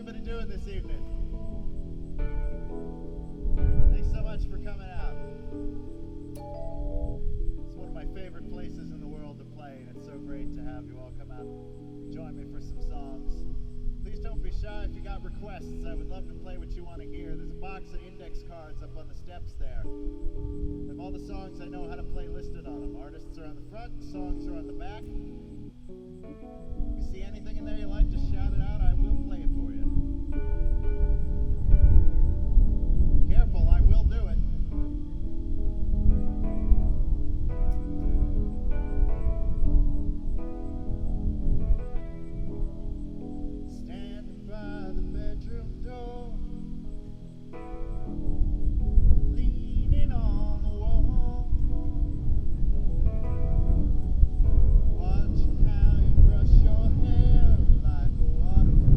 everybody doing this evening? Thanks so much for coming out. It's one of my favorite places in the world to play, and it's so great to have you all come out and join me for some songs. Please don't be shy if you got requests. I would love to play what you want to hear. There's a box of index cards up on the steps there. I have all the songs I know how to play listed on them. Artists are on the front, songs are on the back. If you see anything in there you like, just shout it out. I will play it for you. Careful, I will do it. Standing by the bedroom door, leaning on the wall, watching how you brush your hair like a waterfall.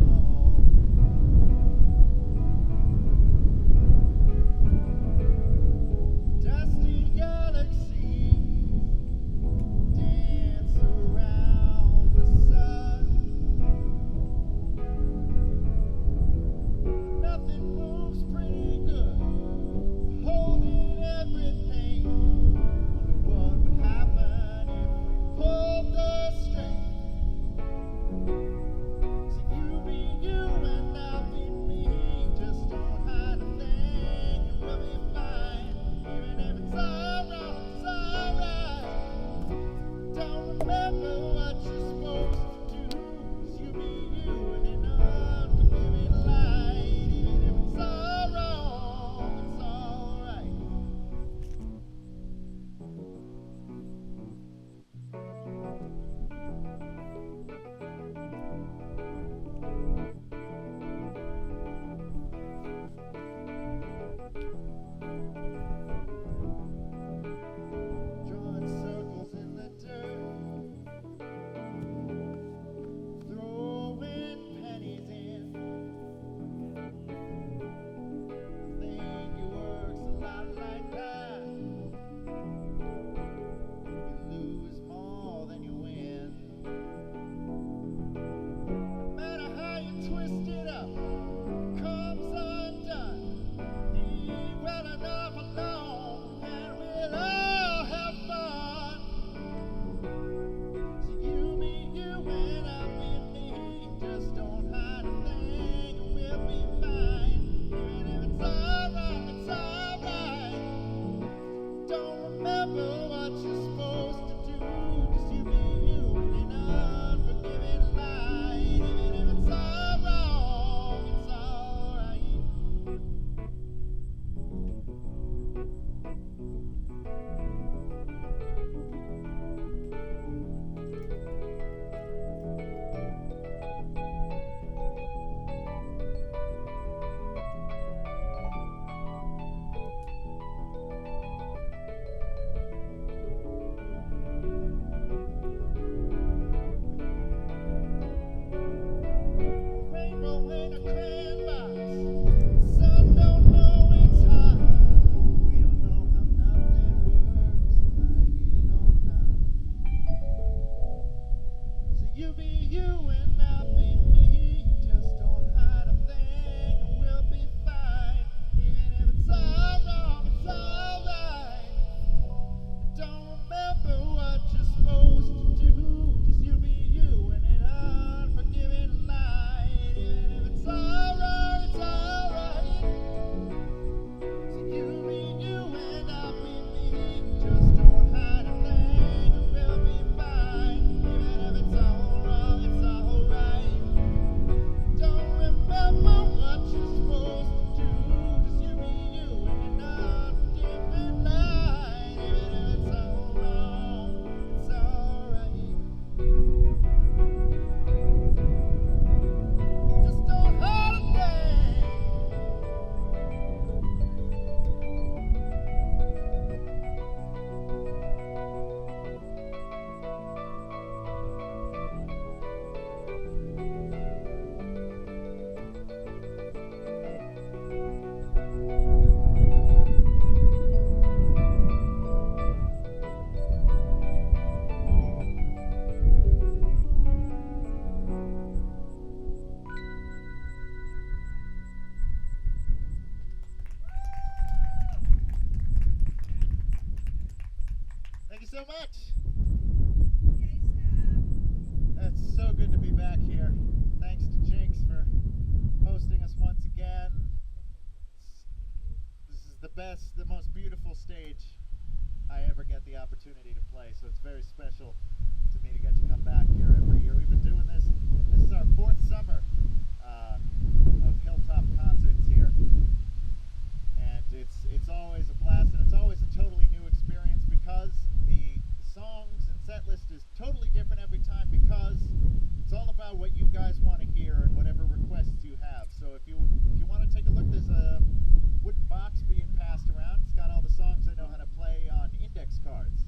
so much. It's so good to be back here. Thanks to Jinx for hosting us once again. This is the best, the most beautiful stage I ever get the opportunity to play, so it's very special to me to get to come back here every year. We've been doing this. This is our 4th summer of Hilltop concerts here, and it's always a blast, and it's always a totally new experience because the songs and set list is totally different every time, because it's all about what you guys want to hear and whatever requests you have. So if you want to take a look, there's a wooden box being passed around. It's got all the songs I know how to play on index cards.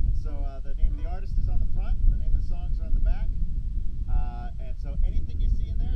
And so the name of the artist is on the front, the name of the songs are on the back. And so anything you see in there,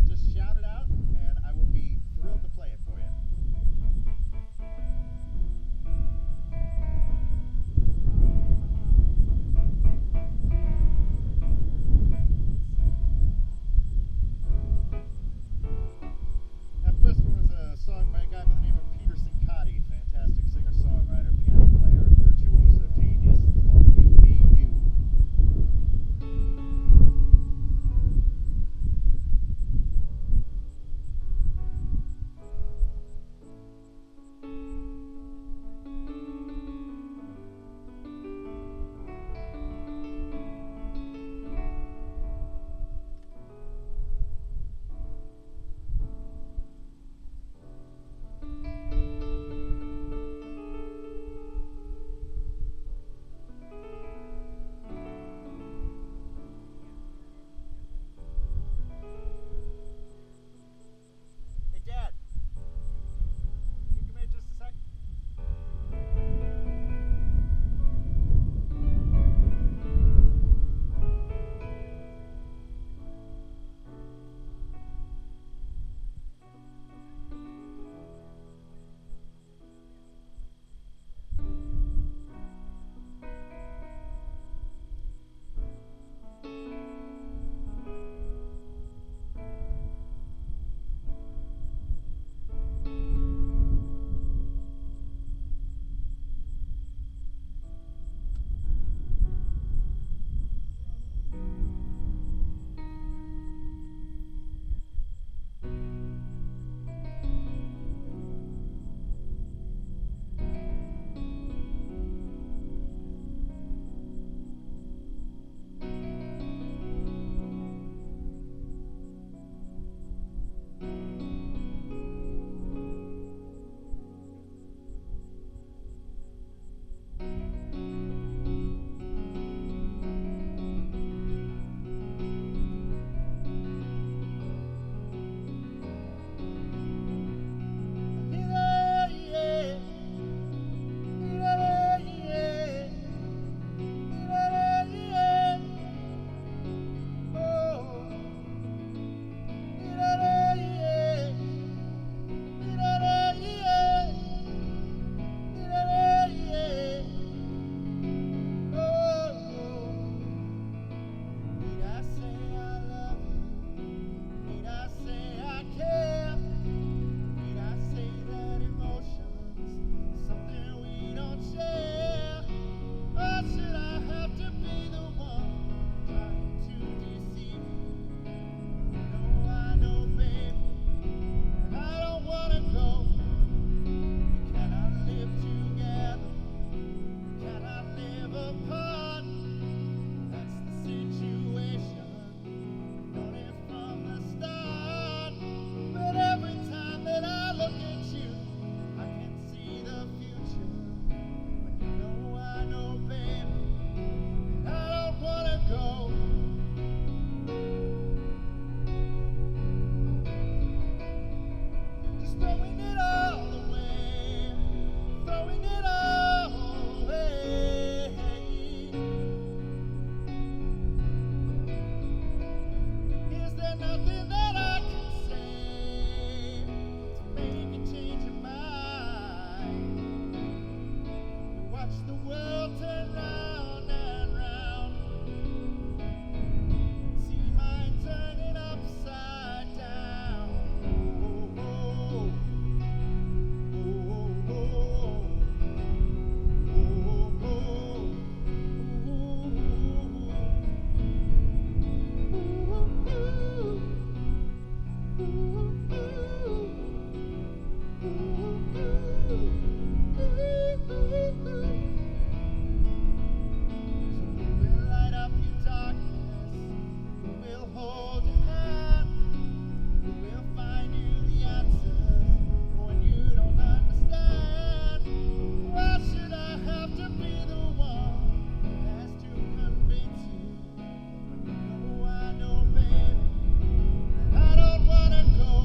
I don't wanna go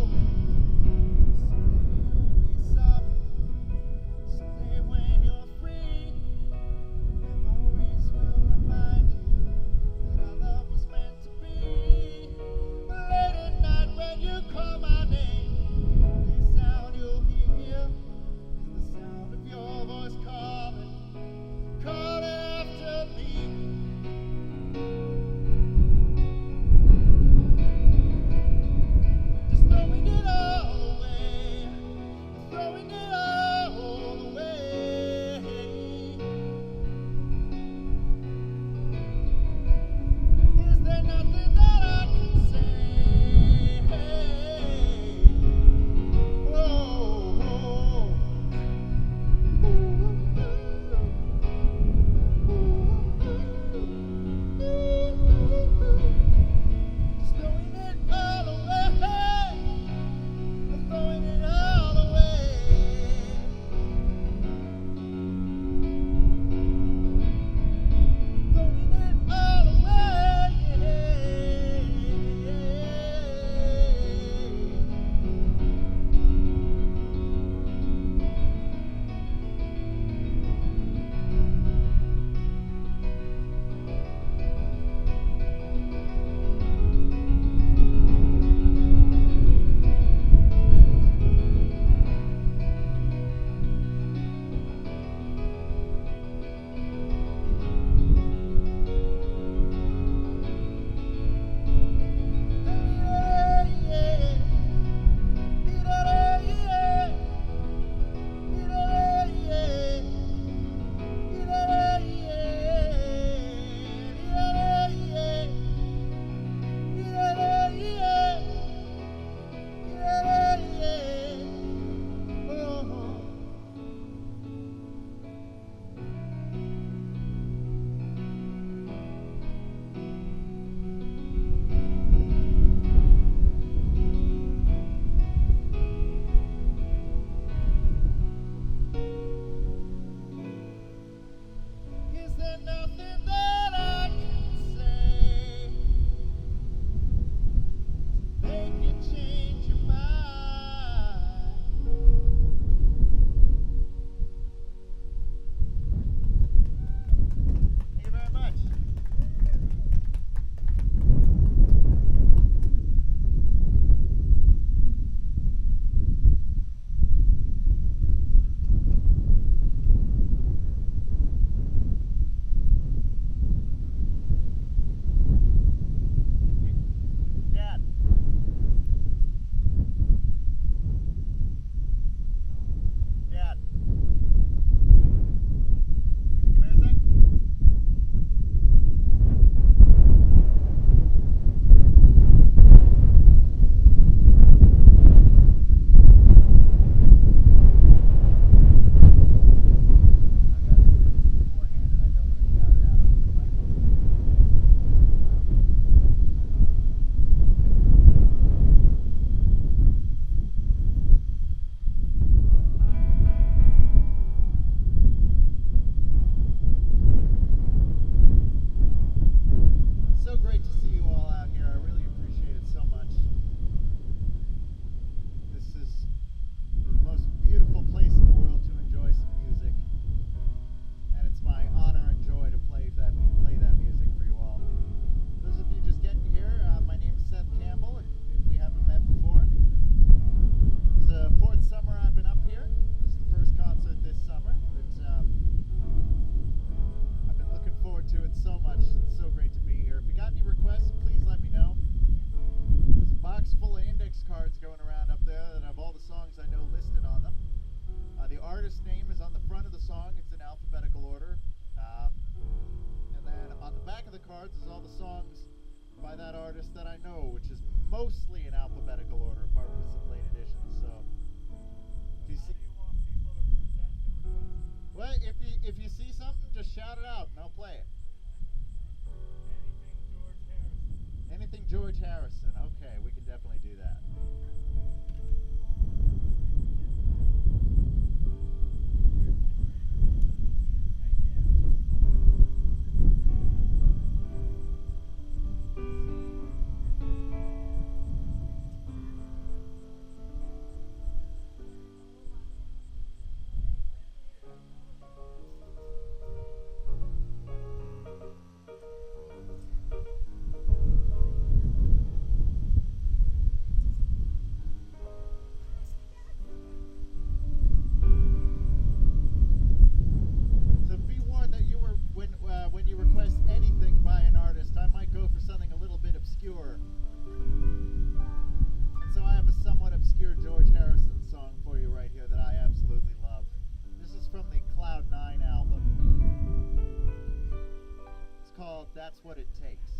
George Harrison. Okay, we can definitely do that. That's what it takes.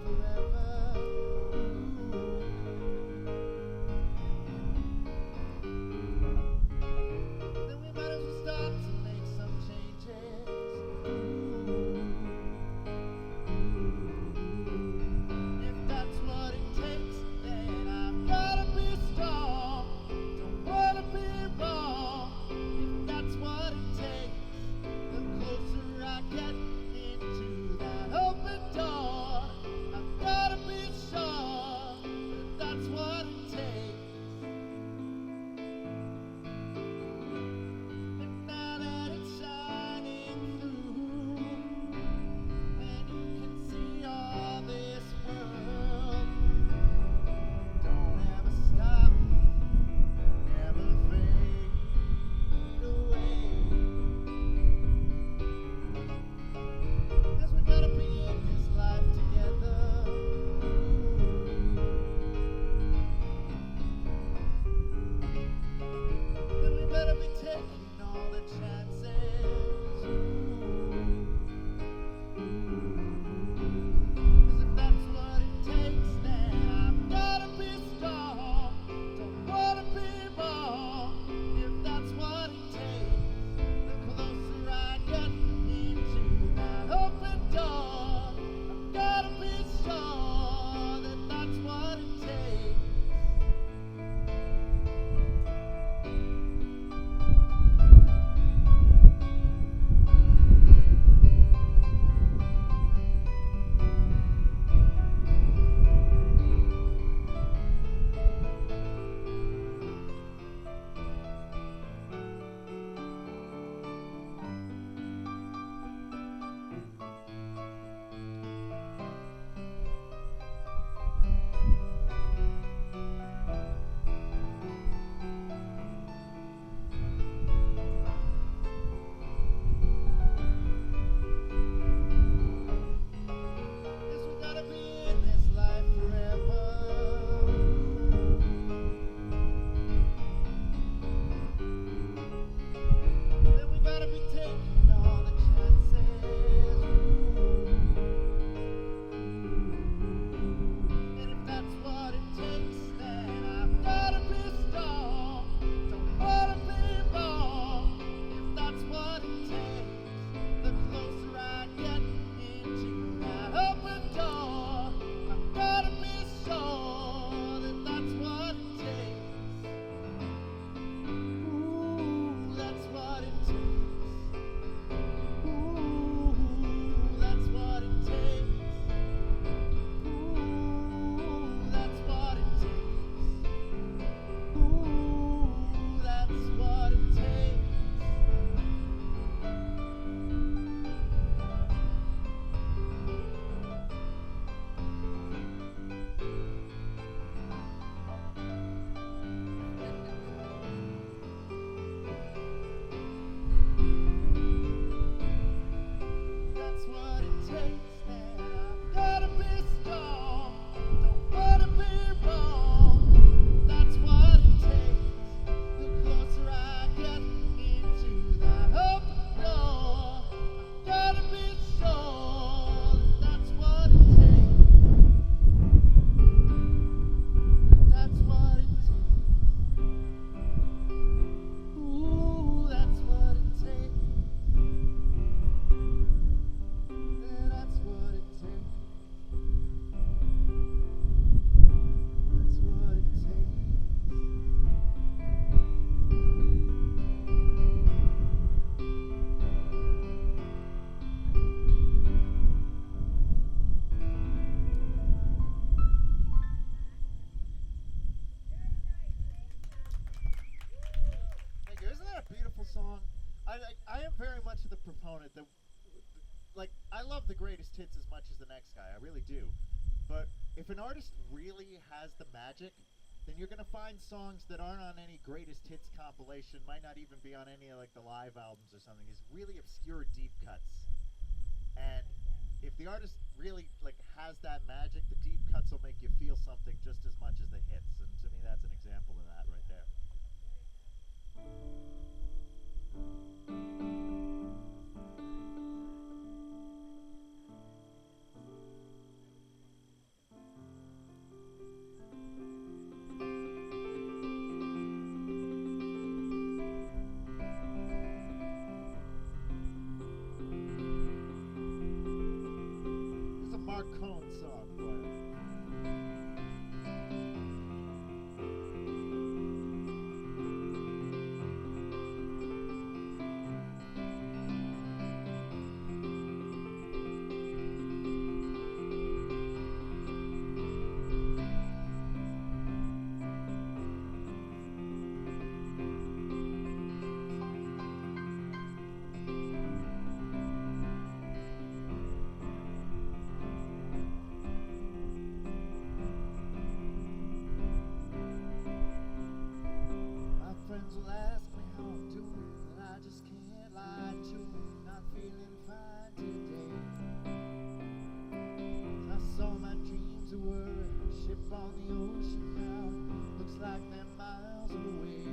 Forever. proponent that, like, I love the greatest hits as much as the next guy, I really do. But if an artist really has the magic, then you're gonna find songs that aren't on any greatest hits compilation, might not even be on any of like the live albums or something. These really obscure deep cuts. And if the artist really like has that magic, the deep cuts will make you feel something just as much as the hits. And to me, that's an example of that right there. This is a Marc Cohn song for you. Friends will ask me how I'm doing, and I just can't lie to them. Not feeling fine today. I saw my dreams were a ship on the ocean now. Looks like they're miles away,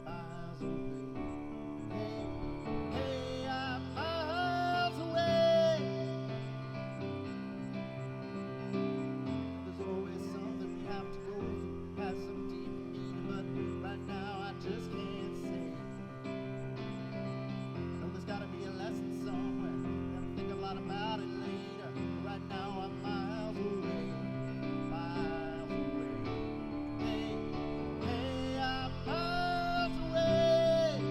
miles away. Hey, hey, I'm miles away. There's always something we have to go through, has some deep meaning, but right now I just can't say. I know there's gotta be a lesson somewhere. Gotta think a lot about it later. Right now I'm miles away, miles away. Hey, hey, I'm miles away.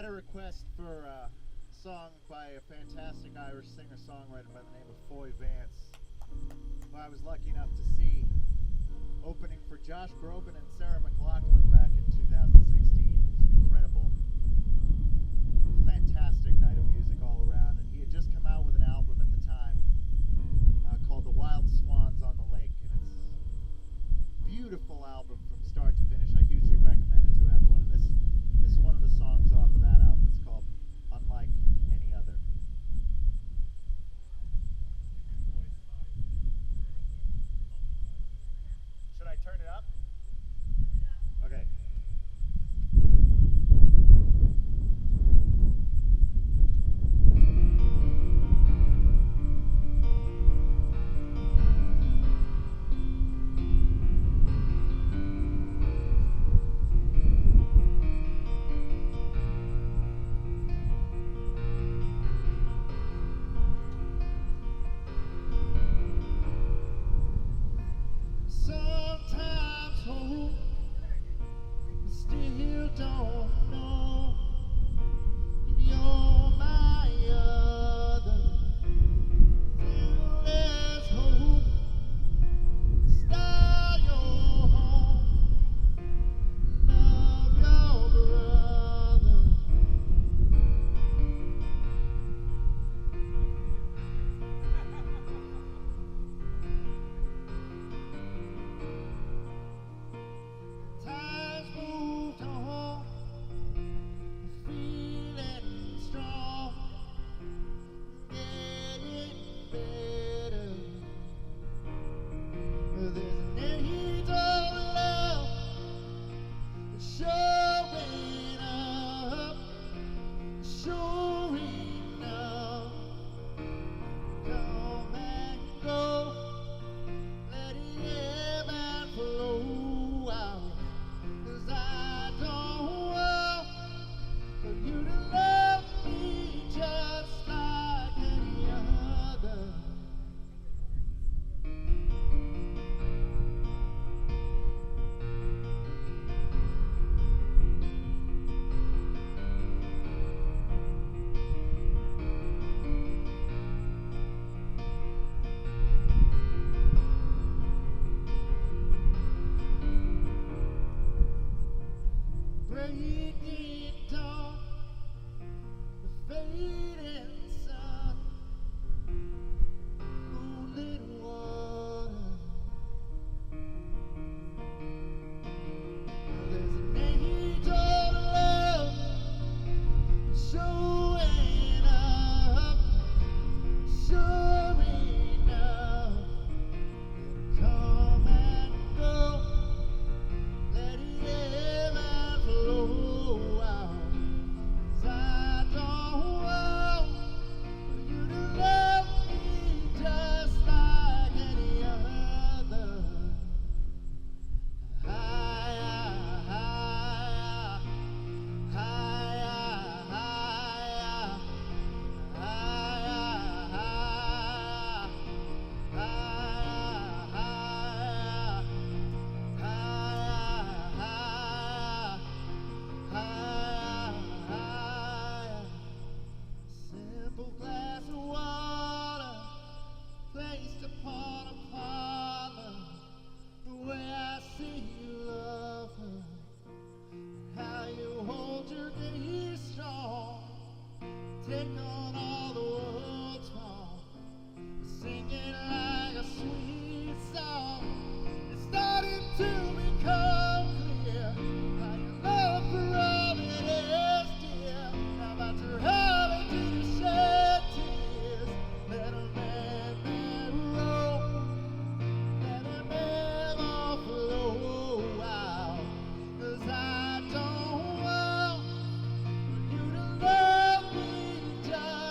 Had a request for a song by a fantastic Irish singer-songwriter by the name of Vance, who I was lucky enough to see opening for Josh Groban and Sarah McLachlan back in 2016. It was an incredible, fantastic night of music all around, and he had just come out with an album at the time called The Wild Swans on the Lake, and it's a beautiful album from start to finish. I hugely recommend it to everyone, and this is one of the songs off of that album. It's called Unlike Any Other. Should I turn it up? Okay. Sometimes hope, still don't know if you're my other. Still there's hope, style your home, love your brother. Time's moved on, feeling strong, getting better. There's an need of love showing up, sure enough. Come and go, let it ebb and flow out. 'Cause I don't want for you to love me just like any other. Breaking dawn, the fading sun, moonlit water. There's an angel love showing up, sure enough. Come and go, let it ebb and flow out. 'Cause I don't want for you to love me just like any other. Simple glass of water placed upon a parlor. The way I see you love her, how you hold your knees strong, take on all the world's wrong, singing like a sweet song. It's starting to become clear how your love for all it is, dear. How about your having to shed tears? Let a man roll, let him ever flow out. 'Cause I don't want for you to love me just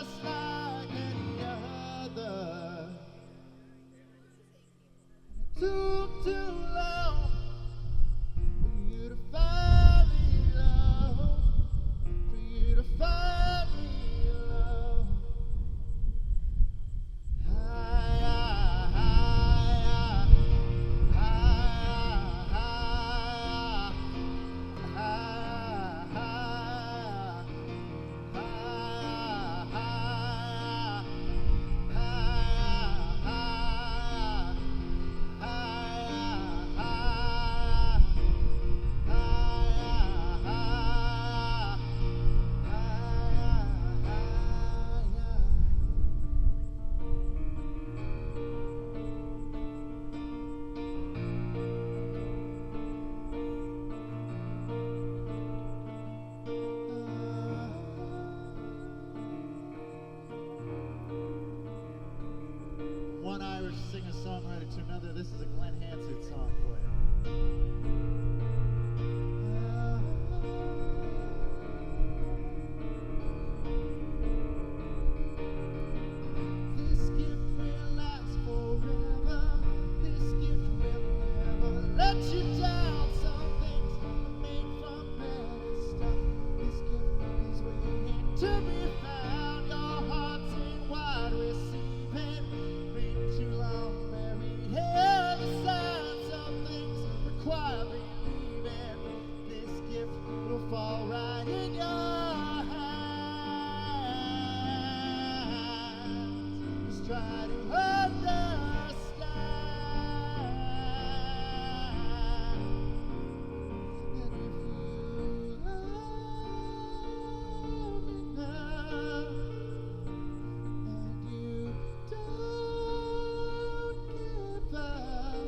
first singer-songwriter to another. This is a Glen Hansard song for you. This gift will last forever. This gift will never let you down. Some things are made from better stuff. This gift is waiting to be found. Your heart's in wide receiving. Been too long, Mary. Hear the sound. Some things require believing. This gift will fall right in your hands. Just try to understand. And if you love me now, and you don't give up,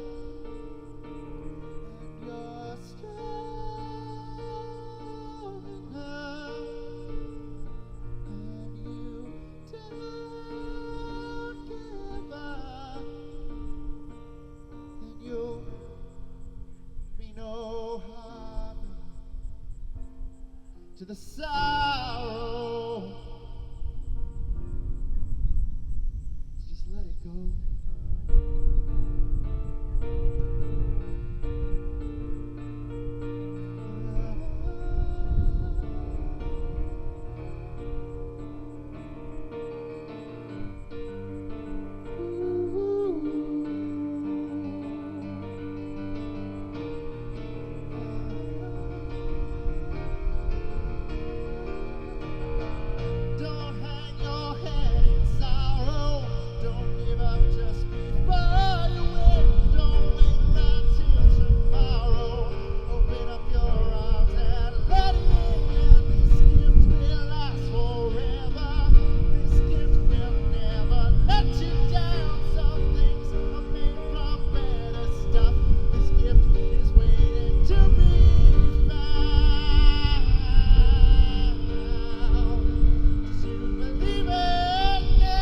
and you're strong enough, and you don't give up, then you'll be no harm to the sorrow. Just let it go. Don't hang your head in sorrow. Don't give up just before you win. Don't wait until tomorrow. Open up your arms and let it in. This gift will last forever. This gift will never let you down. Some things are made from better stuff. This gift is waiting to be found. To believe it now.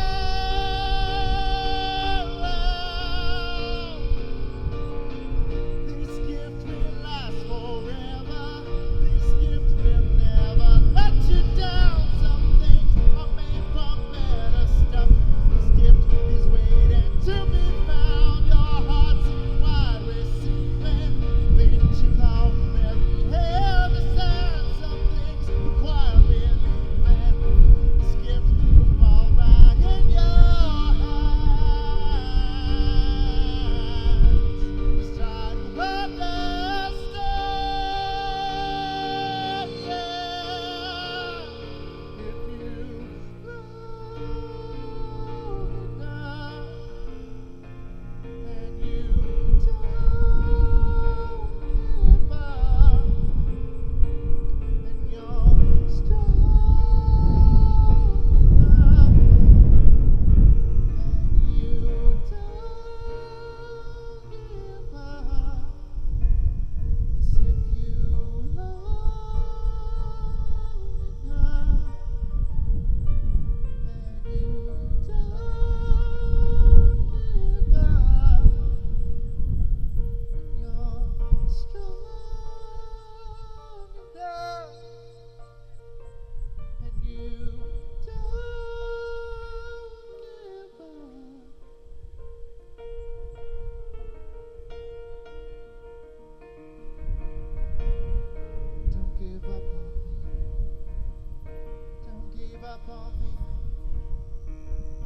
This gift will last forever. This gift will never let you down. Some things are made from better stuff. This gift is waiting to be found. Your heart's in wide receiving. Been too long, Mary. Hear the sound. Some things require believing. This gift will fall right in your hands. Just try to understand. If you love me now, and you don't give up, and you're strong enough, and you don't give up. Yes, if you love me now, and you don't give up, and you're strong enough, and you don't give up. Don't give up on me.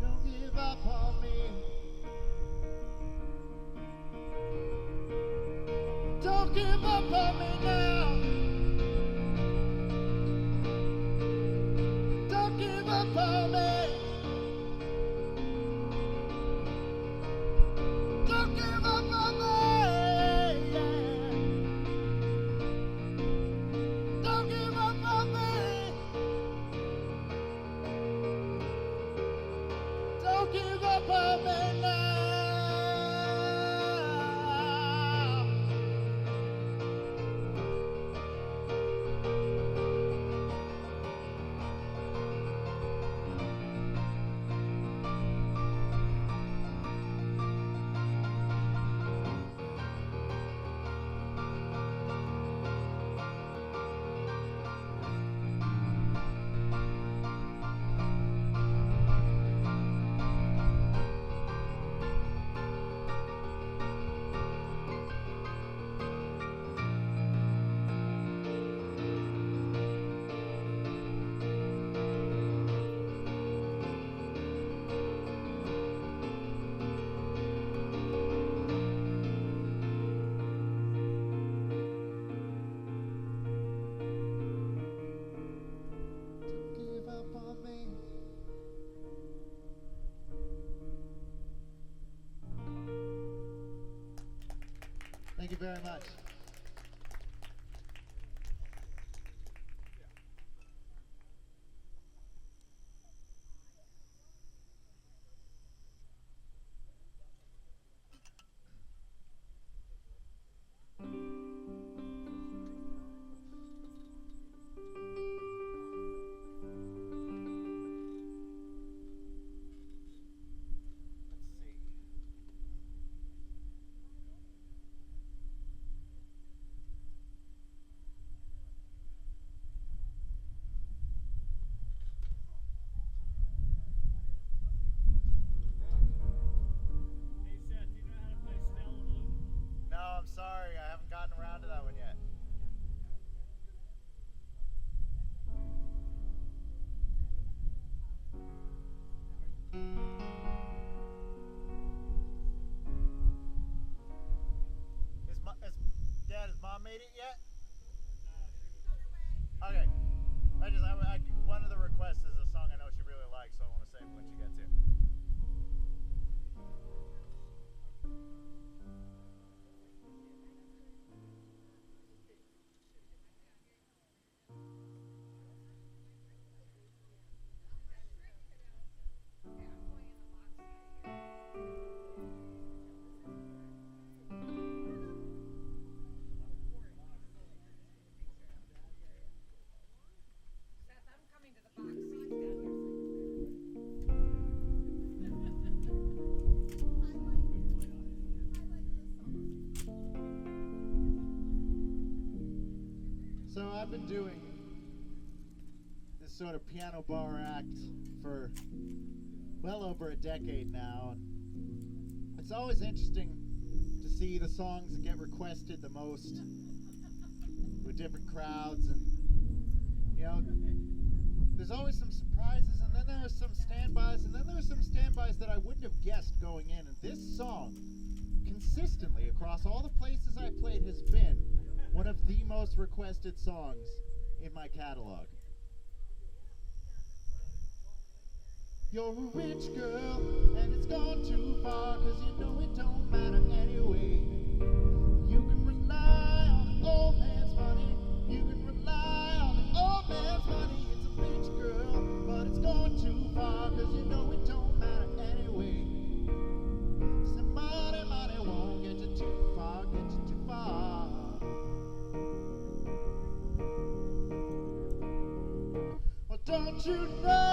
Don't give up on me. Don't give up on me. Don't give up on me now. Don't give up on me. Don't give up on me. Yeah. Don't give up on me. Don't give up on me now. very much. Sorry, I haven't gotten around to that one yet. Dad, has Mom made it yet? Okay. One of the requests is a song I know she really likes, so I want to save it when she gets here. So I've been doing this sort of piano bar act for well over a decade now, and it's always interesting to see the songs that get requested the most with different crowds, and you know, there's always some surprises, and then there's some standbys, and then there's some standbys that I wouldn't have guessed going in, and this song consistently across all the places I played has been one of the most requested songs in my catalog. You're a rich girl, and it's gone too far, 'cause you know it don't matter anyway. You can rely on the old man's money, you can rely on the old man's money. It's a rich girl, but it's gone too far, 'cause you know it don't matter anyway. Some money won't get you too far, get you too far. Well, don't you know,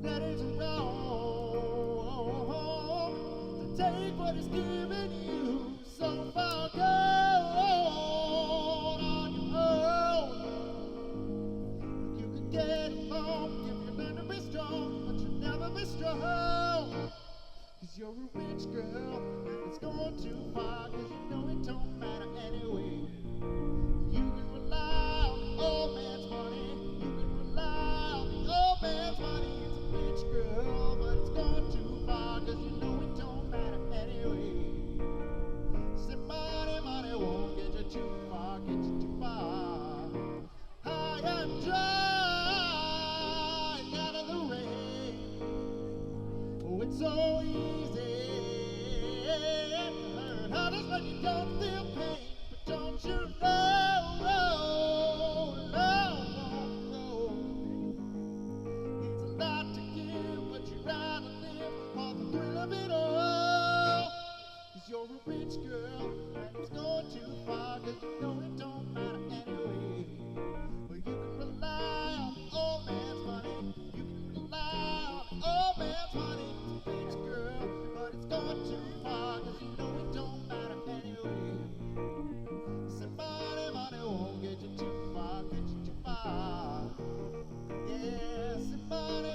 that it's wrong to take what is given you so far gone on your own. You can get along if you learn to be strong, but you'll never be strong. 'Cause you're a rich girl, and it's going too far, 'cause you know it don't matter anyway. You can rely on the old man's money, you can rely on the old man's money. It's a rich girl, but it's gone too far, 'cause you know it don't matter anyway. Say money won't get you too far, get you too far. I am dry out of the rain. Oh, it's so easy to hurt others when you don't feel pain. But don't you know, it's a lot to give, but you'd rather live for the thrill of it all. 'Cause you're a rich girl, and it's going too far, 'cause you know it don't matter anyway. Well, you can rely on the old man's money, you can rely on the old man's money. It's a rich girl, but it's going too far, 'cause you know it don't matter anyway. Say money won't get you too far, get you too far. Yeah, say money,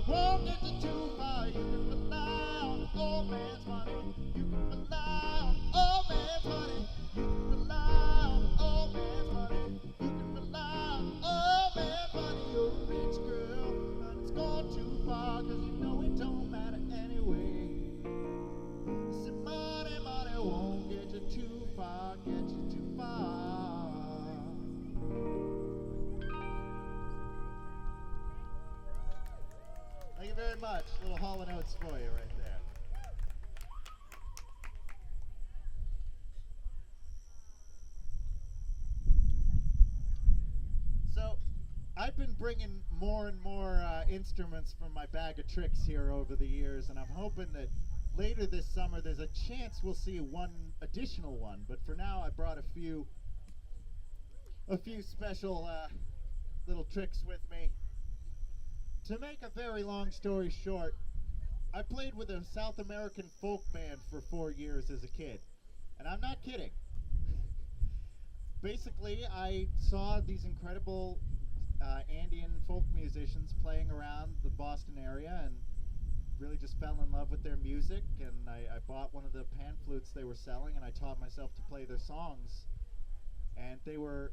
won't get you too far. You can rely on the old man's money, you can rely on the old man's money, you can rely on the old man's money, you can rely on the old man's money. You're a rich girl, but it's gone too far, 'cause you know it don't matter anyway. Say money won't get you too far, get you too far. Thank you very much. Hall & Oates for you right there. So, I've been bringing more and more instruments from my bag of tricks here over the years, and I'm hoping that later this summer there's a chance we'll see one additional one. But for now, I brought a few special little tricks with me. To make a very long story short, I played with a South American folk band for 4 years as a kid, and I'm not kidding. Basically, I saw these incredible Andean folk musicians playing around the Boston area and really just fell in love with their music, and I bought one of the pan flutes they were selling, and I taught myself to play their songs. And they were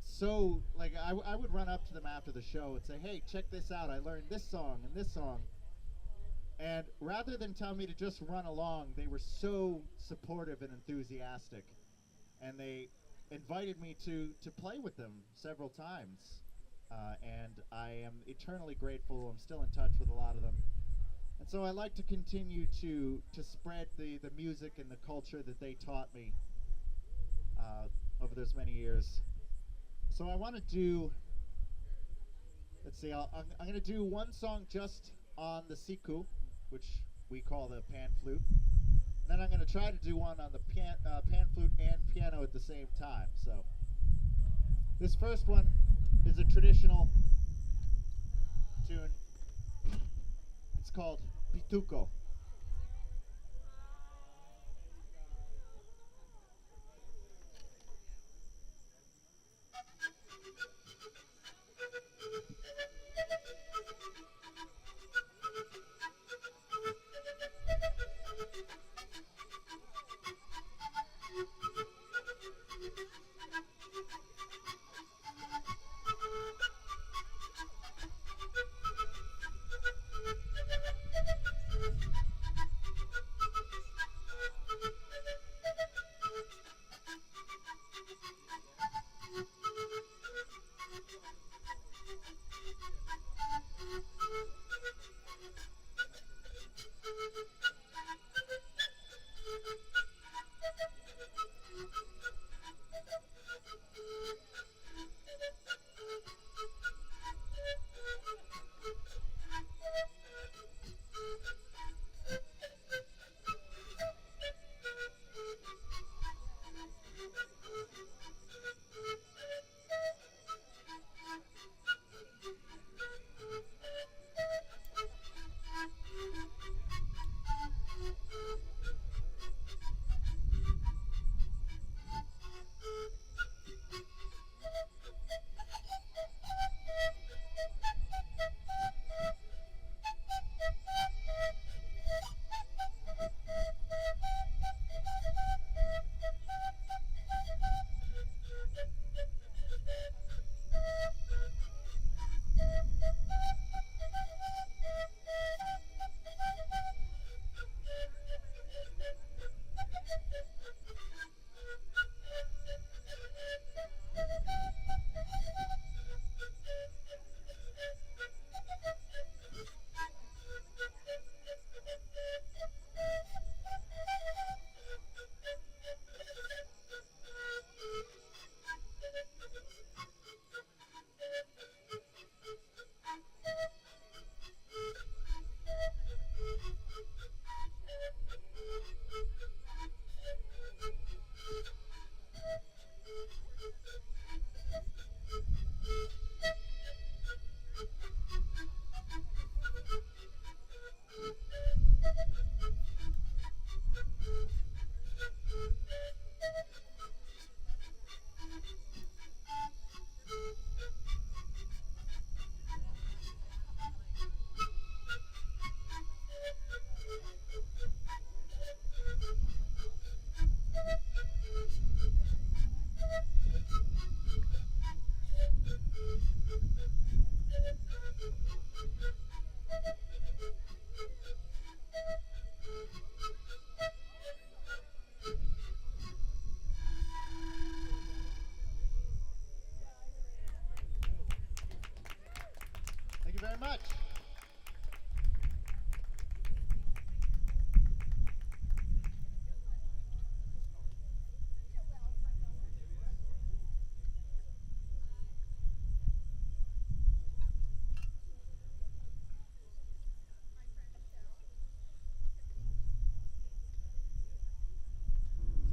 so, like, I would run up to them after the show and say, hey, check this out, I learned this song and this song. And rather than tell me to just run along, they were so supportive and enthusiastic. And they invited me to play with them several times. And I am eternally grateful. I'm still in touch with a lot of them. And so I like to continue to spread the music and the culture that they taught me over those many years. So I want to do, let's see, I'm going to do one song just on the siku, which we call the pan flute. Then I'm going to try to do one on the pan flute and piano at the same time. So this first one is a traditional tune. It's called PITUCO.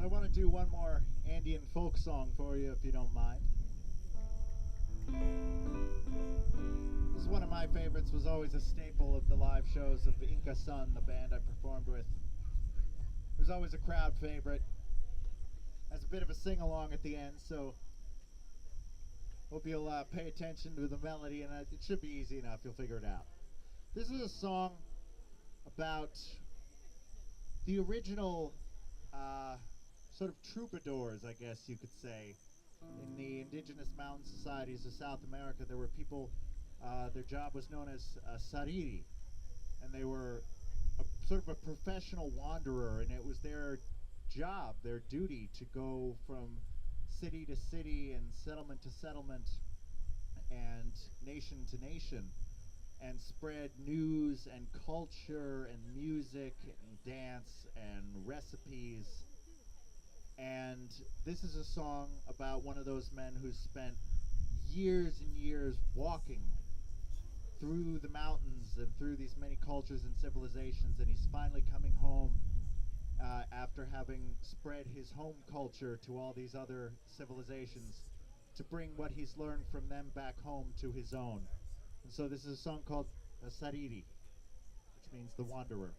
I want to do one more Andean folk song for you, if you don't mind. This is one of my favorites, was always a staple of the live shows of Inca Sun, the band I performed with. It was always a crowd favorite. Has a bit of a sing-along at the end, so hope you'll pay attention to the melody, and it should be easy enough, you'll figure it out. This is a song about the original sort of troubadours, I guess you could say. In the indigenous mountain societies of South America, there were people, their job was known as SARIRI, and they were sort of a professional wanderer, and it was their job, their duty, to go from city to city and settlement to settlement and nation to nation and spread news and culture and music and dance and recipes. And this is a song about one of those men who spent years and years walking through the mountains and through these many cultures and civilizations, and he's finally coming home after having spread his home culture to all these other civilizations to bring what he's learned from them back home to his own. And so this is a song called SARIRI, which means the wanderer.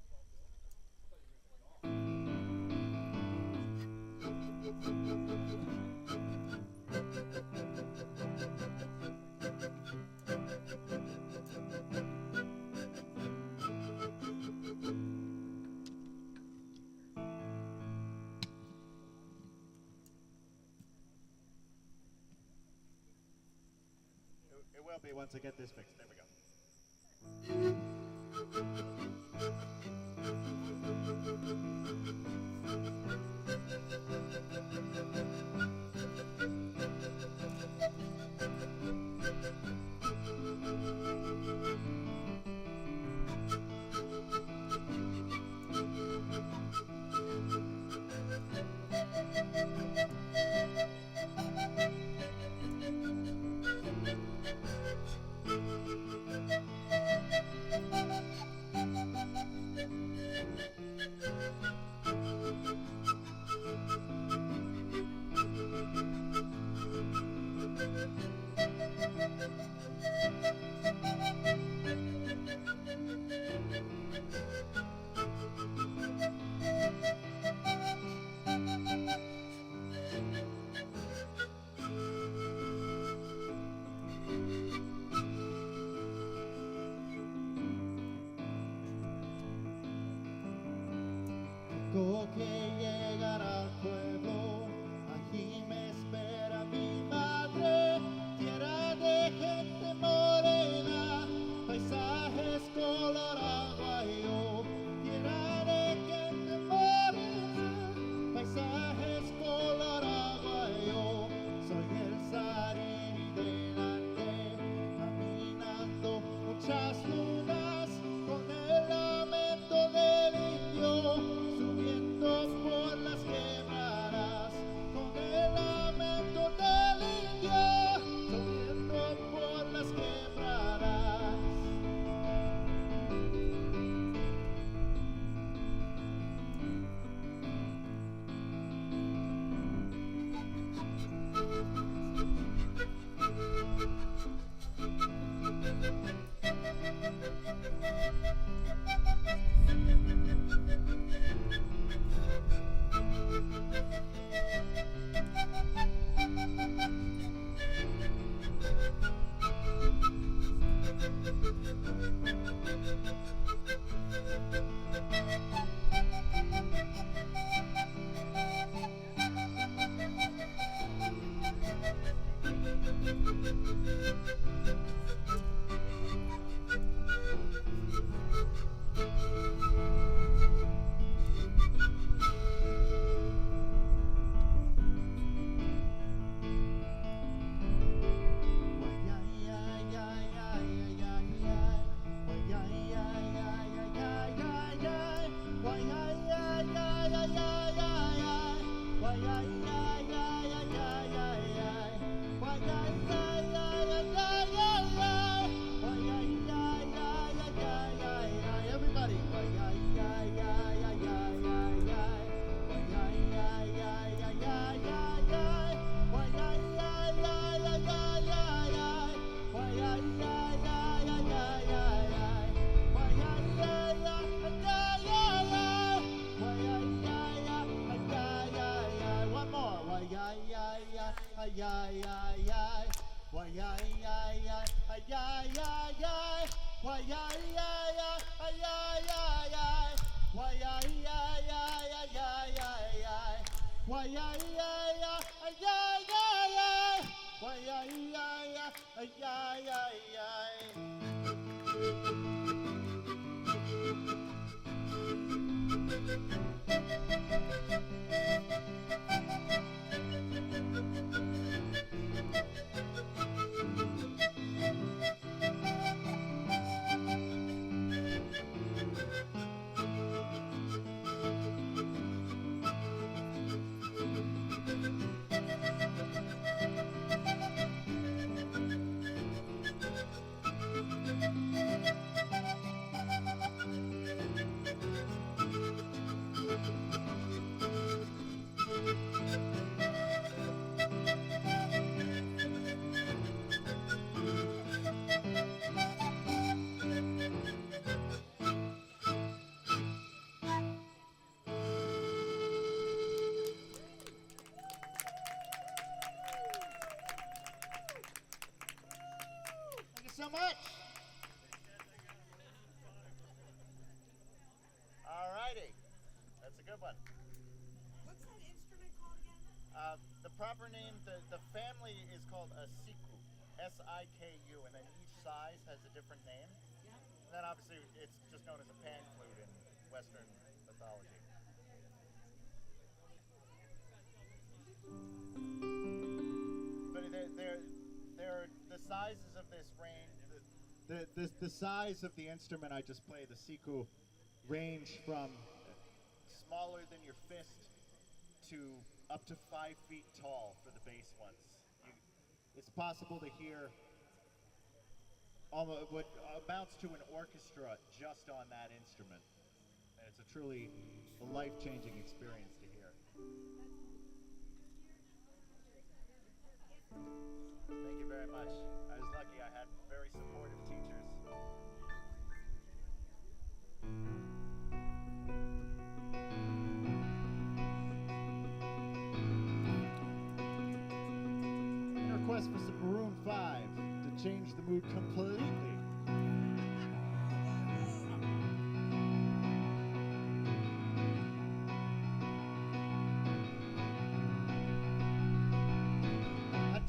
It will be once I get this fixed. There we go. ay, ay, ay, ay. Why, ay, ay, ay, ay, ay, ay, ay. Why, ay, ay, ay, ay, ay, ay, ay. Why, ay, ay, ay, ay, ay, ay, ay. Why, ay, ay, ay, ay, ay, ay, ay. Why, ay, ay, ay, ay, ay, ay. So much. All righty. That's a good one. What's that instrument called again? The proper name, the family is called a siku, S-I-K-U, and then each size has a different name. Yeah. And then obviously it's just known as a pan flute in Western mythology. But they're the sizes of this range. The size of the instrument I just played, the siku, range from smaller than your fist to up to 5 feet tall for the bass ones. It's possible to hear almost what amounts to an orchestra just on that instrument. And it's a truly life-changing experience to hear. Thank you very much. I was lucky I had very supportive teachers. And a request for some Maroon 5 to change the mood completely.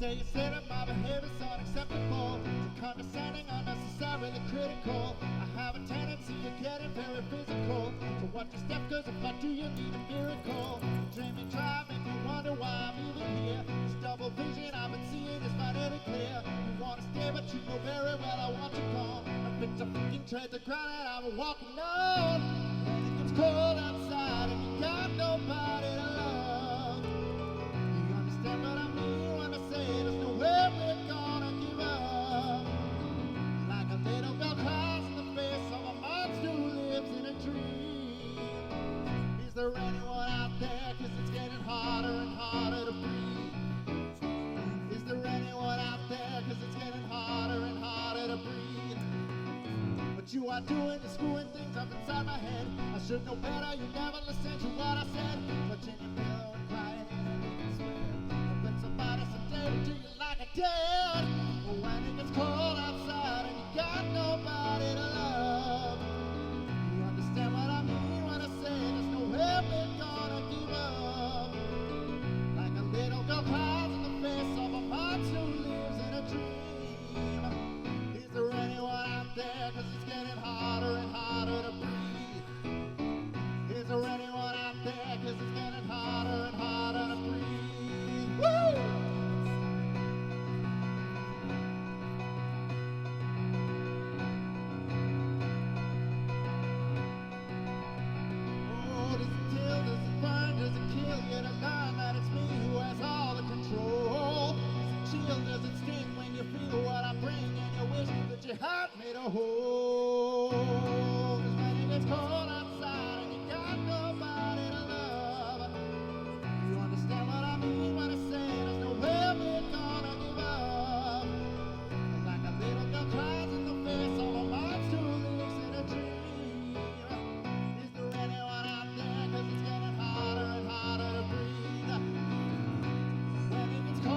You said that my behavior's unacceptable, so condescending, unnecessarily critical. I have a tendency of getting very physical, so watch your step, cause if I do you need a miracle. Dreaming, try, make me wonder why I'm even here. This double vision I've been seeing is finally clear. You wanna stay but you know very well I want you gone. I picked up freaking tread the ground and I'm walking on. And it gets cold outside and you got nobody to love. You understand what I mean? There's no way we're gonna give up. Like a little girl cries in the face of a monster who lives in a dream. Is there anyone out there? Cause it's getting harder and harder to breathe. Is there anyone out there? Cause it's getting harder and harder to breathe. What you are doing is screwing things up inside my head. I should know better, you never listen to what I said. Touching your pillow and crying and swear. Somebody someday do you like a dad. But when it gets cold outside and you got nobody to love, you understand what I mean when I say there's no way we're gonna give up. Like a little girl cries in the face of a monster who lives in a dream. Is there anyone out there? Cause it's getting harder and harder to breathe. Is there anyone out there? Cause it's getting harder and harder to breathe. Woo! Oh, does it kill, does it burn, does it kill you to learn that it's me who has all the control? Does it chill, does it sting when you feel what I bring and you wish that you had me to hold? Cause when it gets cold outside and you got nobody to love, you understand what I mean when I say there's no way we're gonna give up. Like a little girl cries in the face of a monster who lives in a dream. Is there anyone out there? Cause it's getting harder and harder to breathe. When it gets cold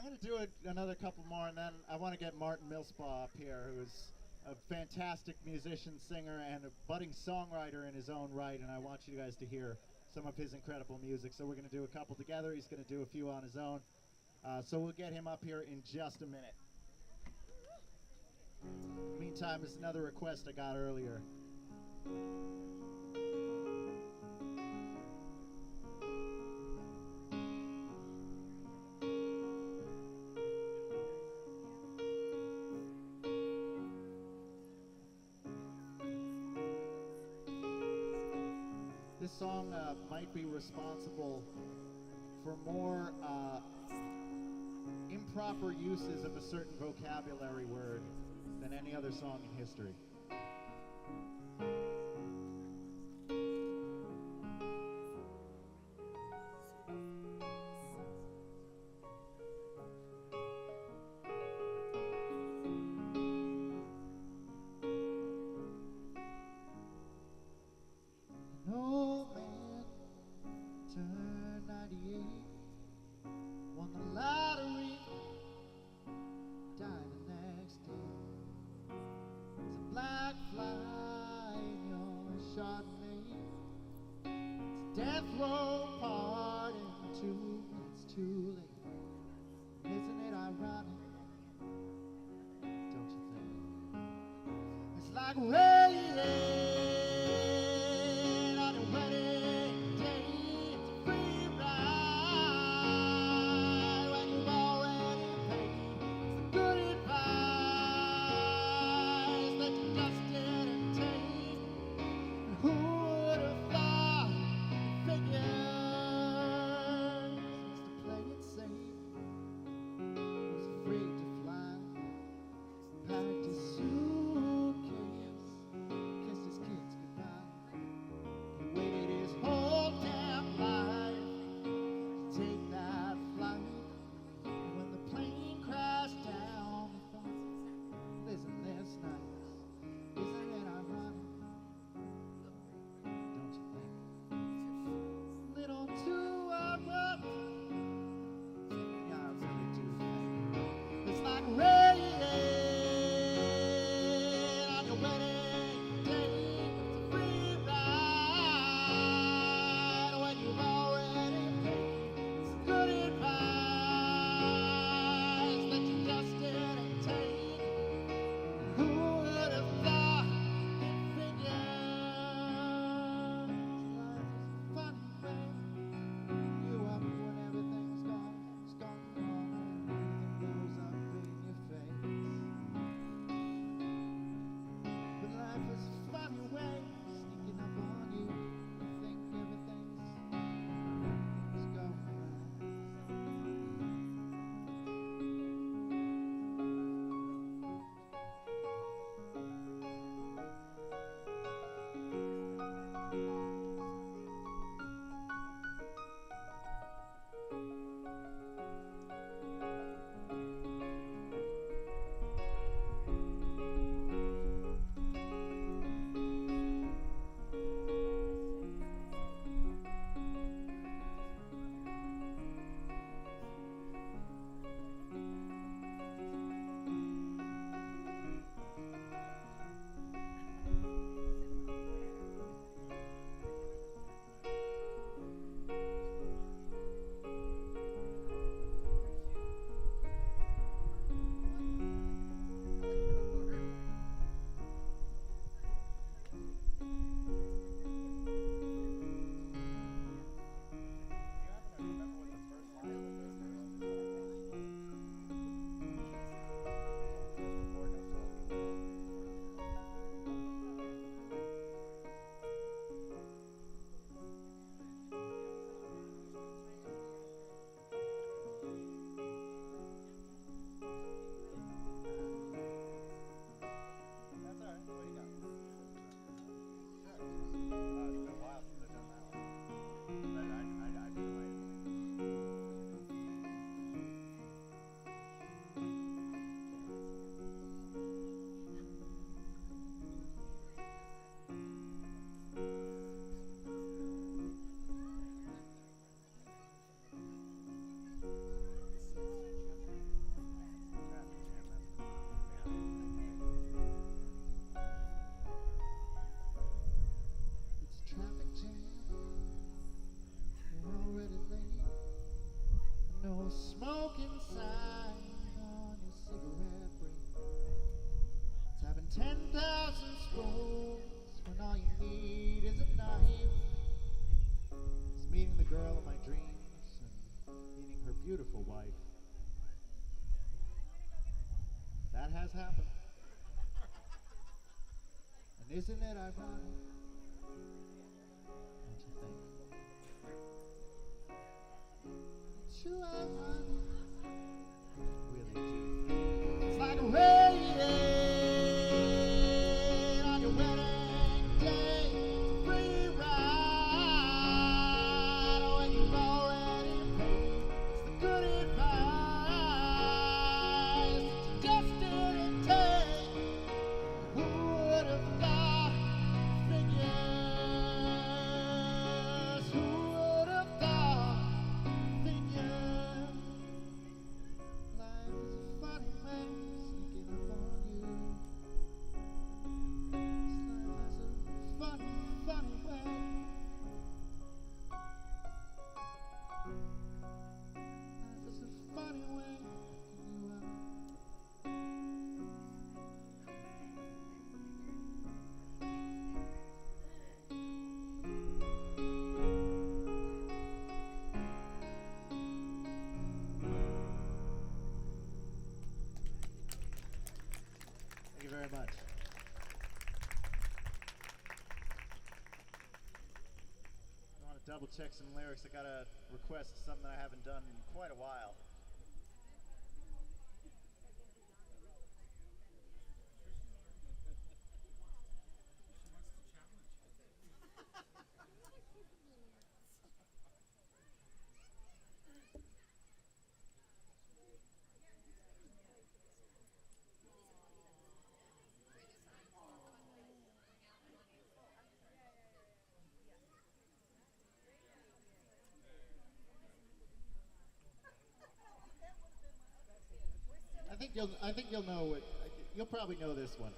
I'm going to do another couple more, and then I want to get Martin Millspaugh up here, who's a fantastic musician, singer, and a budding songwriter in his own right, and I want you guys to hear some of his incredible music. So we're going to do a couple together. He's going to do a few on his own. So we'll get him up here in just a minute. Meantime, it's another request I got earlier. This song might be responsible for more improper uses of a certain vocabulary word than any other song in history. Death row part in 2 minutes too late. Isn't it ironic? Don't you think? It's like rain on a wedding day. It's a free ride when you've already paid for good advice that you just didn't take. And who would have thought? Figures used to play it safe, was afraid to fly, packed a suitcase, kissed does happen. And isn't it ironic? Don't you think? It's true ironic. Really do. It's like a rain on your wedding day. Free ride when you've already paid. It's the good advice that you just didn't take. Who would have thought? Figures. Who would have thought? Figures. Life is a funny way sneaking up on you. Life is a funny, funny way. Life is a funny way picking you up. Thank you very much. I want to double check some lyrics. I got a request of something I haven't done in quite a while. I think you'll know it. You'll probably know this one.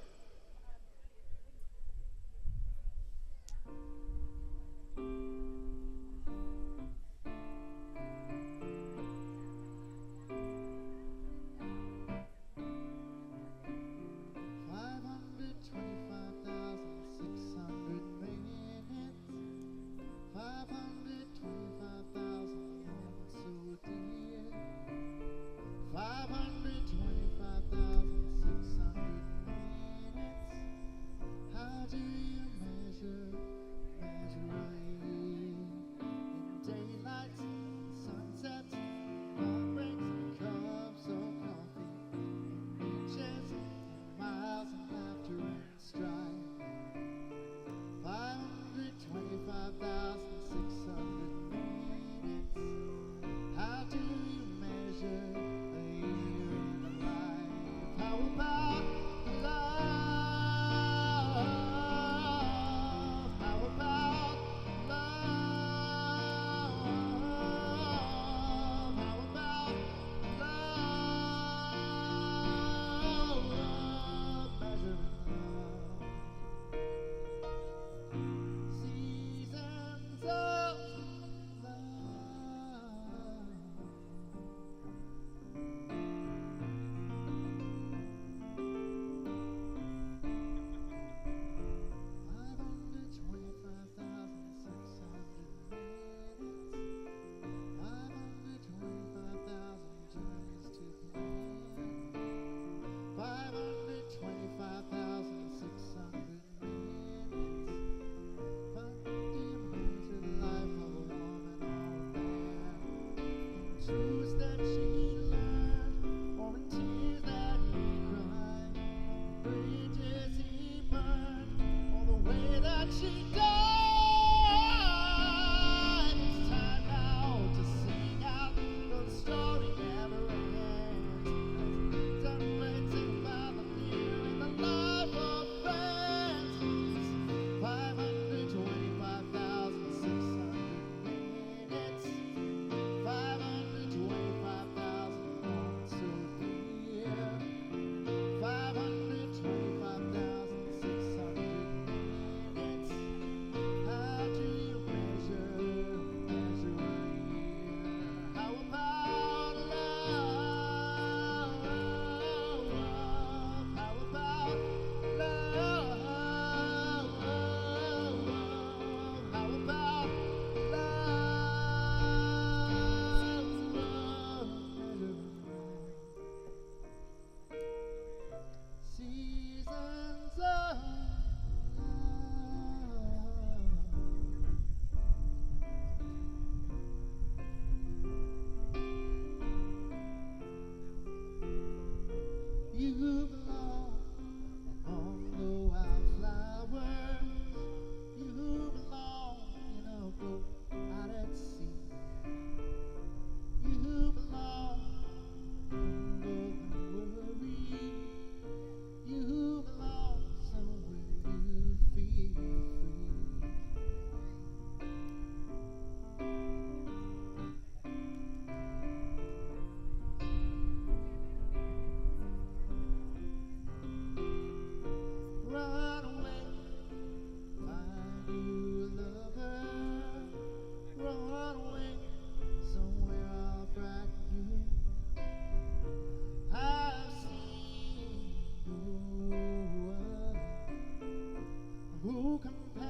Who compares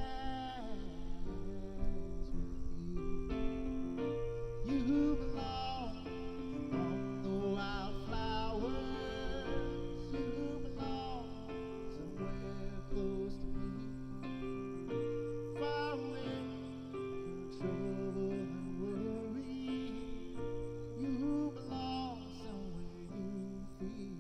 with you? You belong among the wildflowers. You belong somewhere close to me, far away from trouble and worry. You belong somewhere you feel free.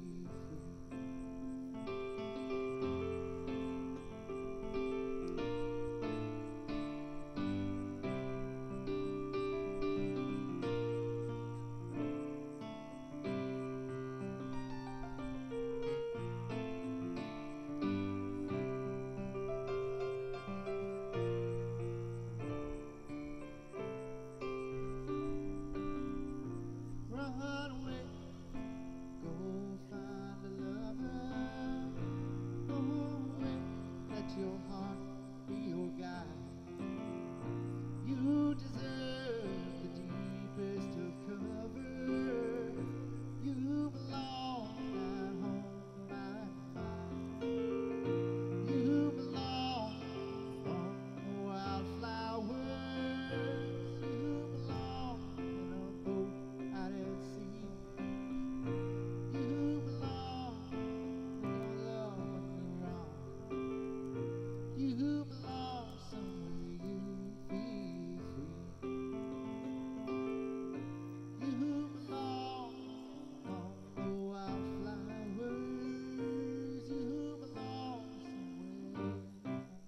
Run away, go find a lover. Go away, let your heart be your guide. You deserve the deepest of cover. You belong at home, my mind. You belong among the wildflowers. You belong in a boat out at sea. You belong in your love when you're wrong. You belong somewhere you feel free. You belong among the wildflowers. You belong somewhere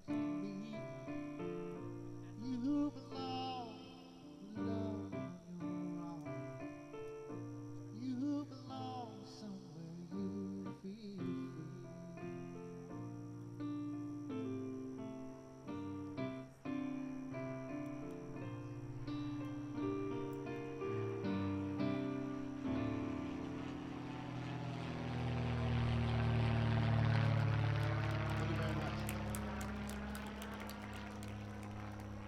close to me. You belong in love when you're wrong. You belong somewhere you feel free. Thank you very much.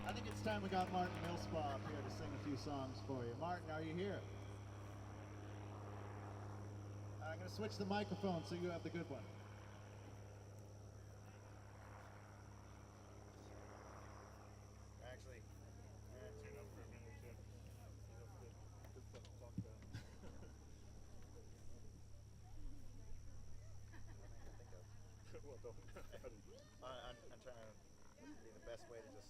I think it's time we got Martin Millspaugh up here to sing a few songs for you. Martin, are you here? I'm going to switch the microphone so you have the good one. Actually, tune up for a minute or two. Good stuff to talk about. Well, don't. I'm trying to be the best way to just.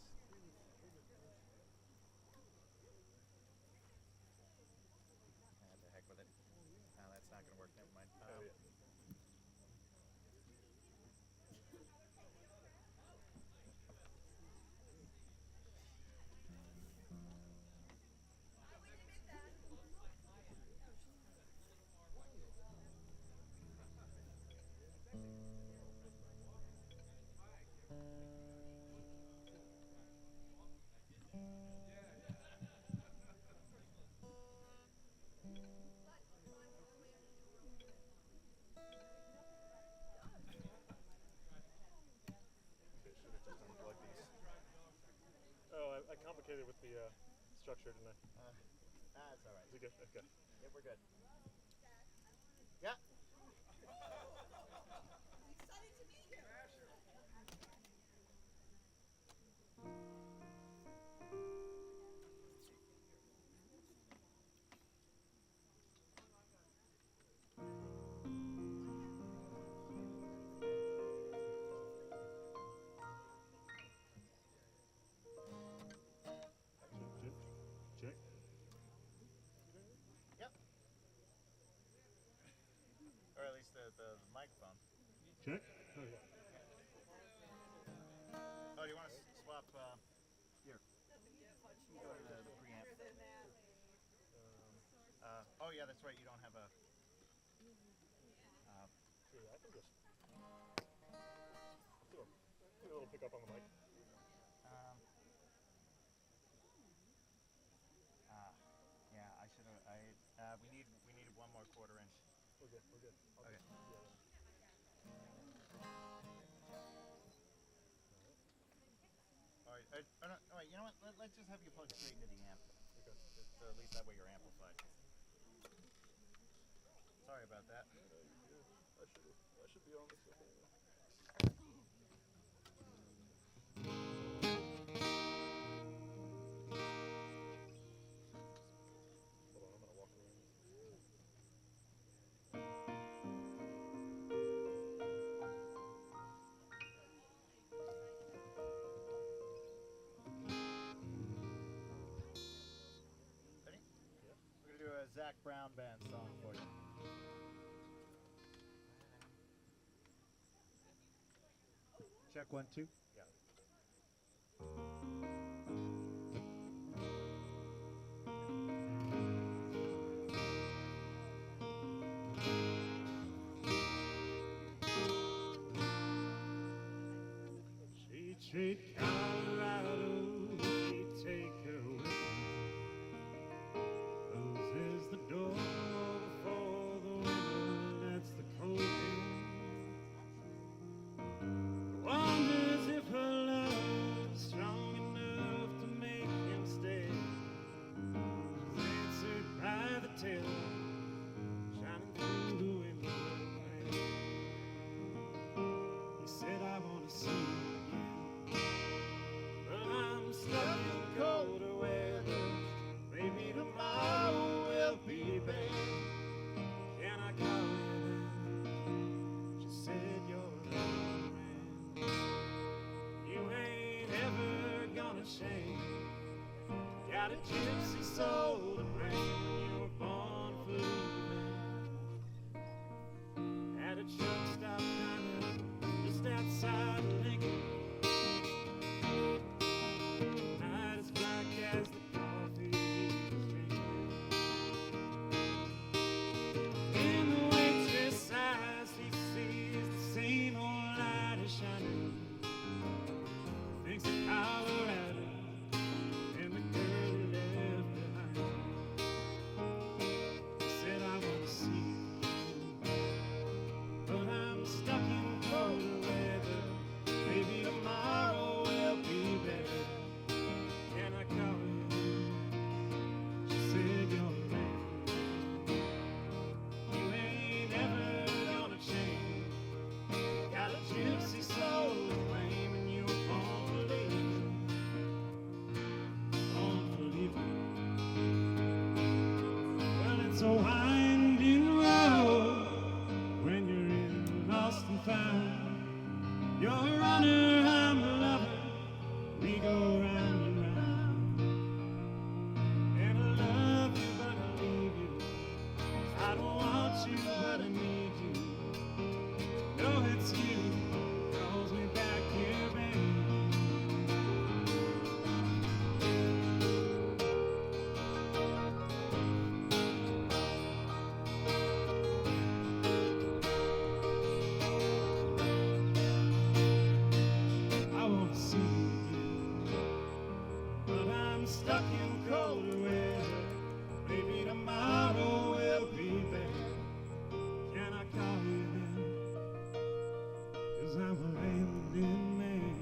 The heck with it. No, that's not going to work. Never mind. Oh, I complicated with the structure, didn't I? That's all right. Is it good? Okay. Yeah, we're good. Yeah. Excited to meet you. Check. Yep. Or at least the microphone. Check. Oh, yeah. Oh, do you want to swap here? Go to the preamp. Oh yeah, that's right. You don't have a. Here, I can just do a little pickup on the mic. Yeah, I should have. We needed one more quarter inch. We're good. Okay. All right. All right. You know what? Let's just have you plug straight into the amp. Okay. So at least that way you're amplified. Sorry about that. I should be on this. Jack Brown Band song for you. Check 1, 2. Yeah. She'd trade Colorado, she'd take her with her. Closes the door before the winter lets the cold in. Wonders if her love's strong enough to make him stay. He's answered by the tail shining through the window. He said, I want to see you again, but I'm stuck in colder weather. Maybe tomorrow will be better. Can I call you then? She said, you're a man. You ain't ever gonna change. Got a gypsy soul to bring. You were born for leaving. At a truck stop diner just outside of Lincoln. Night as black as the coffee he was drinking. In the waitress' eyes he sees the same old light is shining. Thinks of Colorado and the girl he left behind. He said, I want to see you, but I'm stuck in colder weather. Maybe tomorrow will be better. Can I call you? She said, you're a man. You ain't ever gonna change. Got a gypsy soul to blame, and you were born for leaving. Born for leaving. Well, it's a winding road when you're in lost and found. You're a runner, I'm a lover. We go round and round. And I love you, but I leave you. I don't want you, but I need you. No, it's you calls me back here, baby. I want to see you again, but I'm stuck in colder weather. Maybe tomorrow will be better. Can I call you then? 'Cause I'm a Andean man.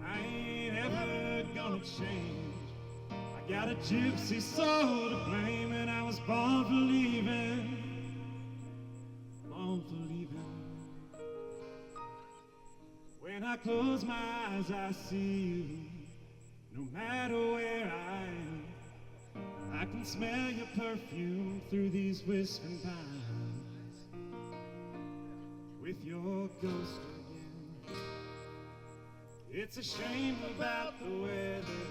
I ain't ever gonna change. I got a gypsy soul to blame, and I was born for leaving. Born for leaving. When I close my eyes, I see you. No matter where I am, I can smell your perfume through these whispering pines. With your ghost again. It's a shame about the weather.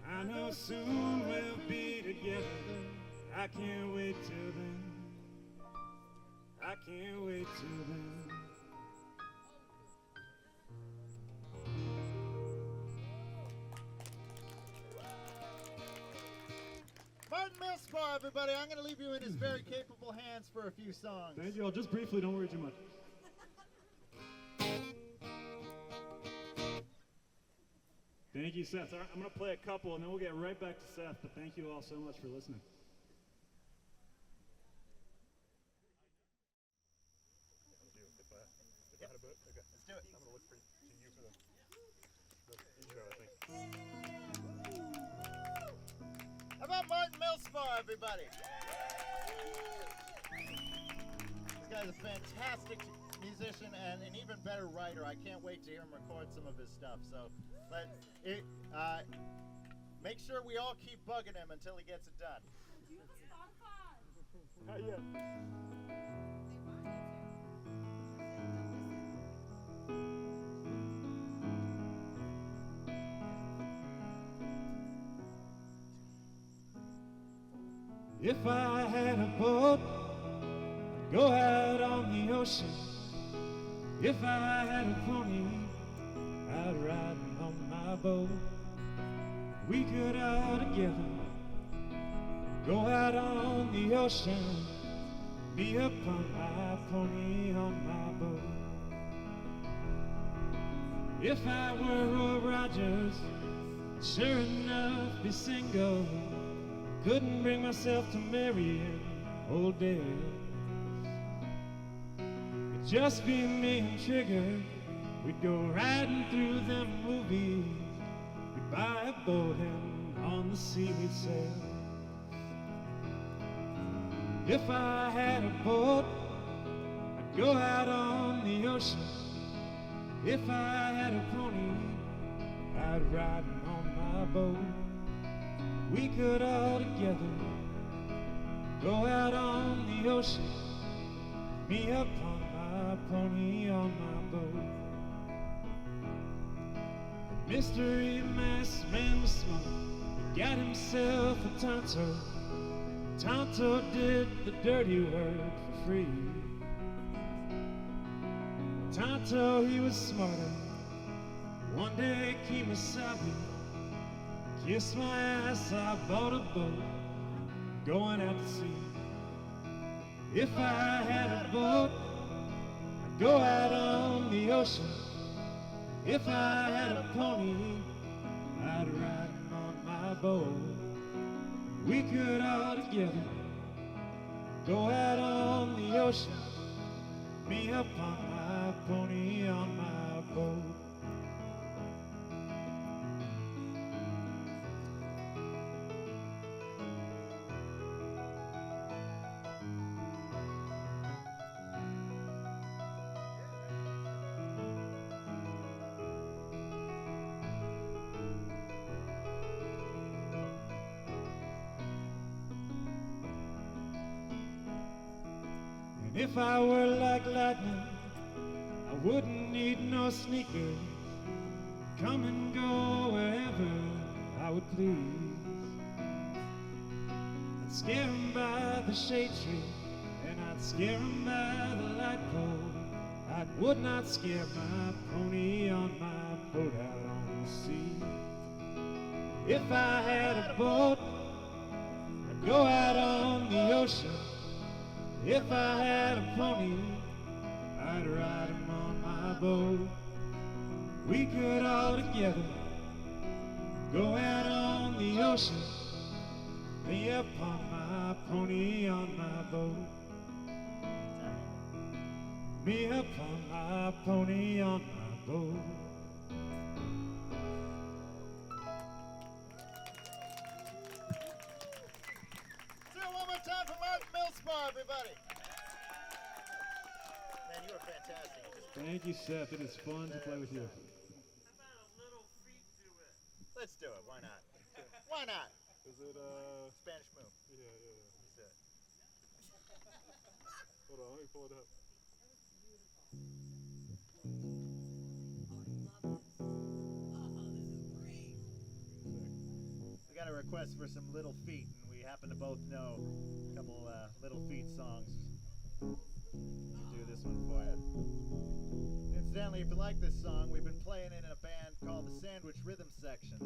I know soon we'll be together. I can't wait till then. I can't wait till then. Martin Millspaugh, everybody. I'm going to leave you in his very capable hands for a few songs. Thank you all. Just briefly, don't worry too much. Thank you, Seth. All right, I'm going to play a couple, and then we'll get right back to Seth, but thank you all so much for listening. If I had a book, okay. Let's do it. I'm gonna look to you for the intro, I think. How about Martin Millspaugh, everybody? This guy's a fantastic musician and an even better writer. I can't wait to hear him record some of his stuff. So, make sure we all keep bugging him until he gets it done. Do you have Spotify? Not yet. If I had a boat, I'd go out on the ocean. If I had a pony, I'd ride on my boat. We could all together go out on the ocean, me upon my pony on my boat. If I were Roy Rogers, I'd sure enough be single. Couldn't bring myself to marry an old dad. It'd just be me and Trigger. We'd go riding through them movies. We'd buy a boat and on the sea we'd sail. If I had a boat, I'd go out on the ocean. If I had a pony, I'd ride on my boat. We could all together go out on the ocean, me upon my pony on my boat. The mystery masked man was smart. He got himself a Tonto. Tonto did the dirty work for free. Tonto, he was smarter. One day Kemosabe kissed my ass, I bought a boat, going out to sea. If I had a boat, I'd go out on the ocean. If I had a pony, I'd ride on my boat. We could all together go out on the ocean, me upon my pony on my boat. If I were like lightning, I wouldn't need no sneakers. Come and go wherever I would please. I'd scare 'em by the shade tree, and I'd scare 'em by the light pole. I would not scare my pony on my boat out on the sea. If I had a boat, I'd go out on the ocean. If I had a pony, I'd ride him on my boat. We could all together go out on the ocean, me upon my pony on my boat. Me upon my pony on my boat. One more time for Martin Millspaugh, everybody. Man, you were fantastic. Thank you, Seth. It is fun to play with you. Let's do it. Why not? Why not? Is it, Spanish moon. Yeah. That's it. Hold on, let me pull it up. We got a request for some Little Feat, and we happen to both know a couple Little Feat songs. We'll do this one for you. Incidentally, if you like this song, we've been playing it in a band called the Sandwich Rhythm Section.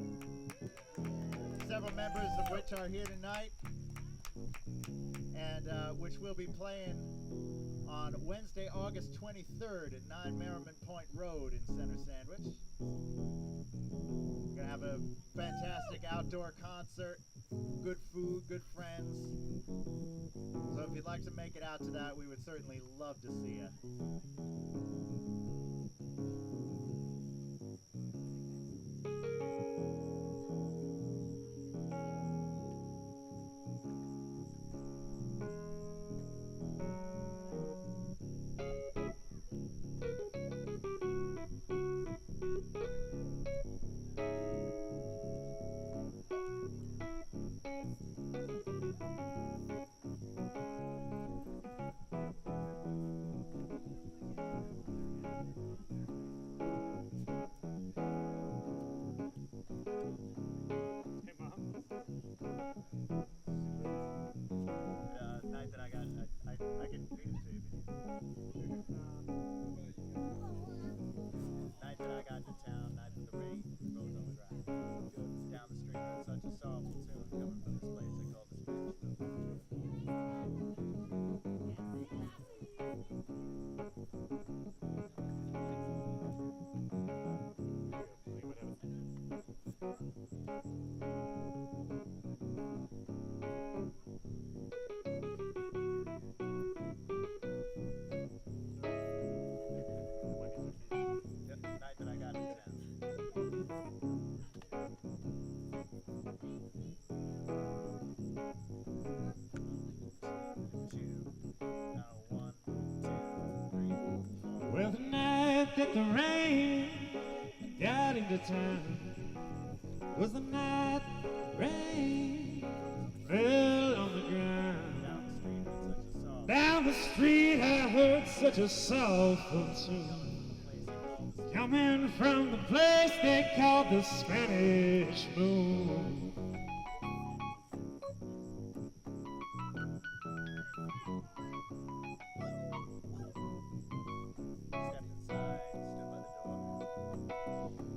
Several members of which are here tonight, and which will be playing on Wednesday, August 23rd at 9 Merriman Point Road in Center Sandwich. We're going to have a fantastic outdoor concert, good food, good friends. So if you'd like to make it out to that, we would certainly love to see you. night that the rain got into town was the night rain fell on the ground. Down the street I heard such a soulful tune coming from the place they called the Spanish Moon.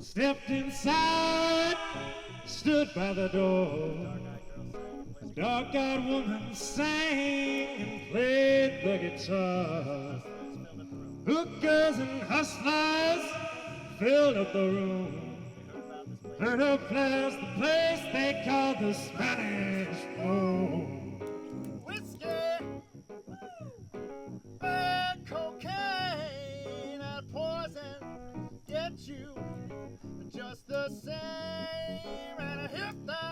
Stepped inside, stood by the door. A dark-eyed woman sang and played the guitar. Hookers and hustlers filled up the room. Heard her blast the place they called the Spanish Moon. Whiskey, and cocaine and poison get you just the same. And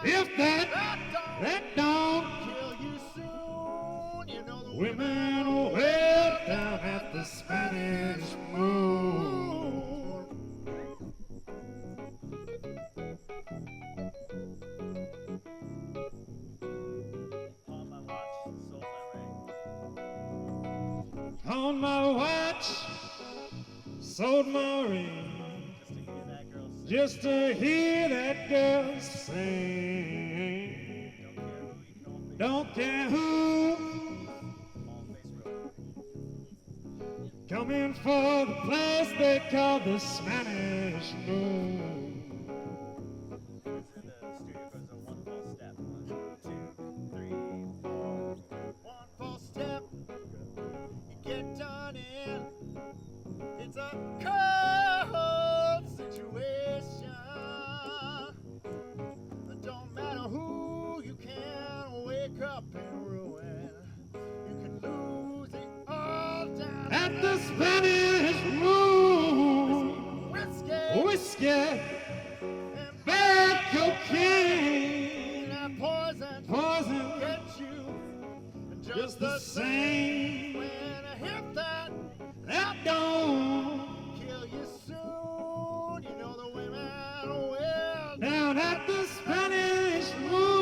if that don't kill you soon, you know the women will well down at the Spanish Moon. On my watch, sold my ring. Just to hear that girl sing. Don't care who. Coming for the place they call the Spanish Moon. One false step, you get done in. It's a cold situation. It don't matter who you can wake up and ruin. You can lose it all down At the Spanish Moon. Whiskey, and bad cocaine, and poison get you just the same. when I hit that don't kill you soon. You know the women will down at the Spanish Moon.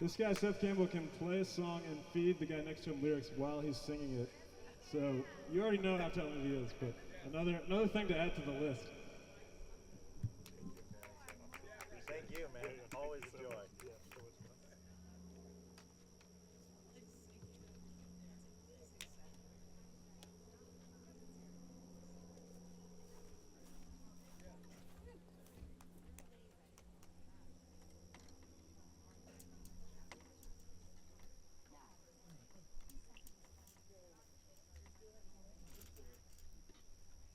This guy, Seth Campbell, can play a song and feed the guy next to him lyrics while he's singing it. So you already know how talented he is, but another thing to add to the list. Thank you, man. Always a joy.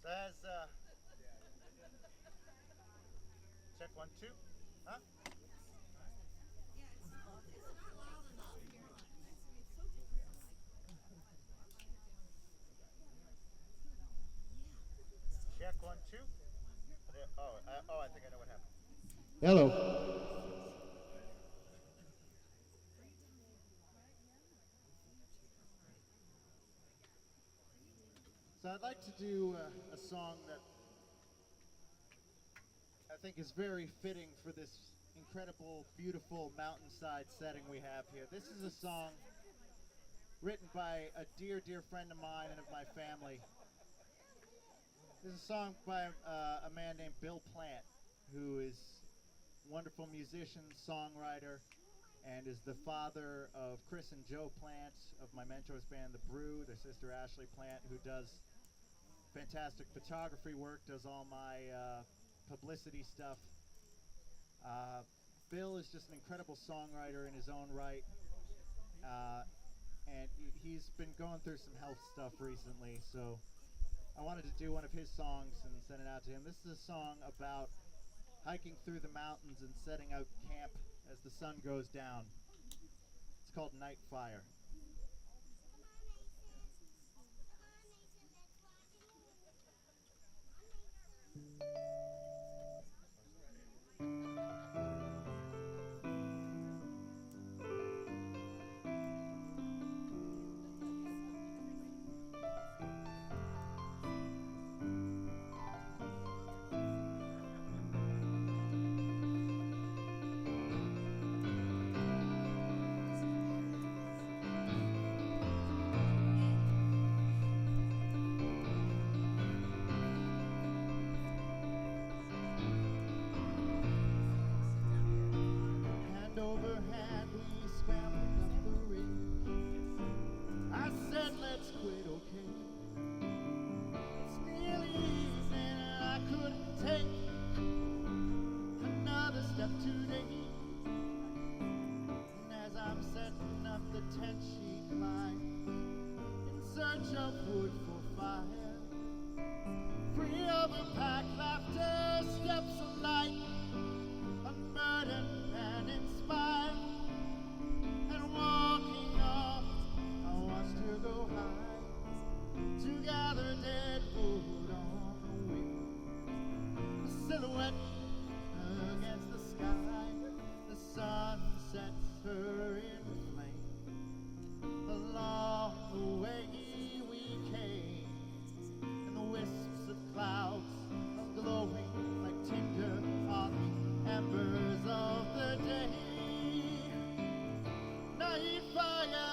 Says, check 1, 2, huh? Check 1, 2. I think I know what happened. Hello. So I'd like to do a song that I think is very fitting for this incredible, beautiful mountainside setting we have here. This is a song written by a dear, dear friend of mine and of my family. This is a song by a man named Bill Plant, who is a wonderful musician, songwriter, and is the father of Chris and Joe Plant of my mentors band, The Brew, their sister Ashley Plant, who does fantastic photography work, does all my publicity stuff. Bill is just an incredible songwriter in his own right, and he's been going through some health stuff recently, so I wanted to do one of his songs and send it out to him. This is a song about hiking through the mountains and setting out camp as the sun goes down. It's called Night Fire. fire. Free of the pack, laughter, steps of light, unburdened and inspired. And walking off, I watched her go high to gather dead wood on the wind. A silhouette against the sky, the sun sets her in flame. Along the way we came, and the wisps of clouds are glowing like tinder on the embers of the day. Night fire.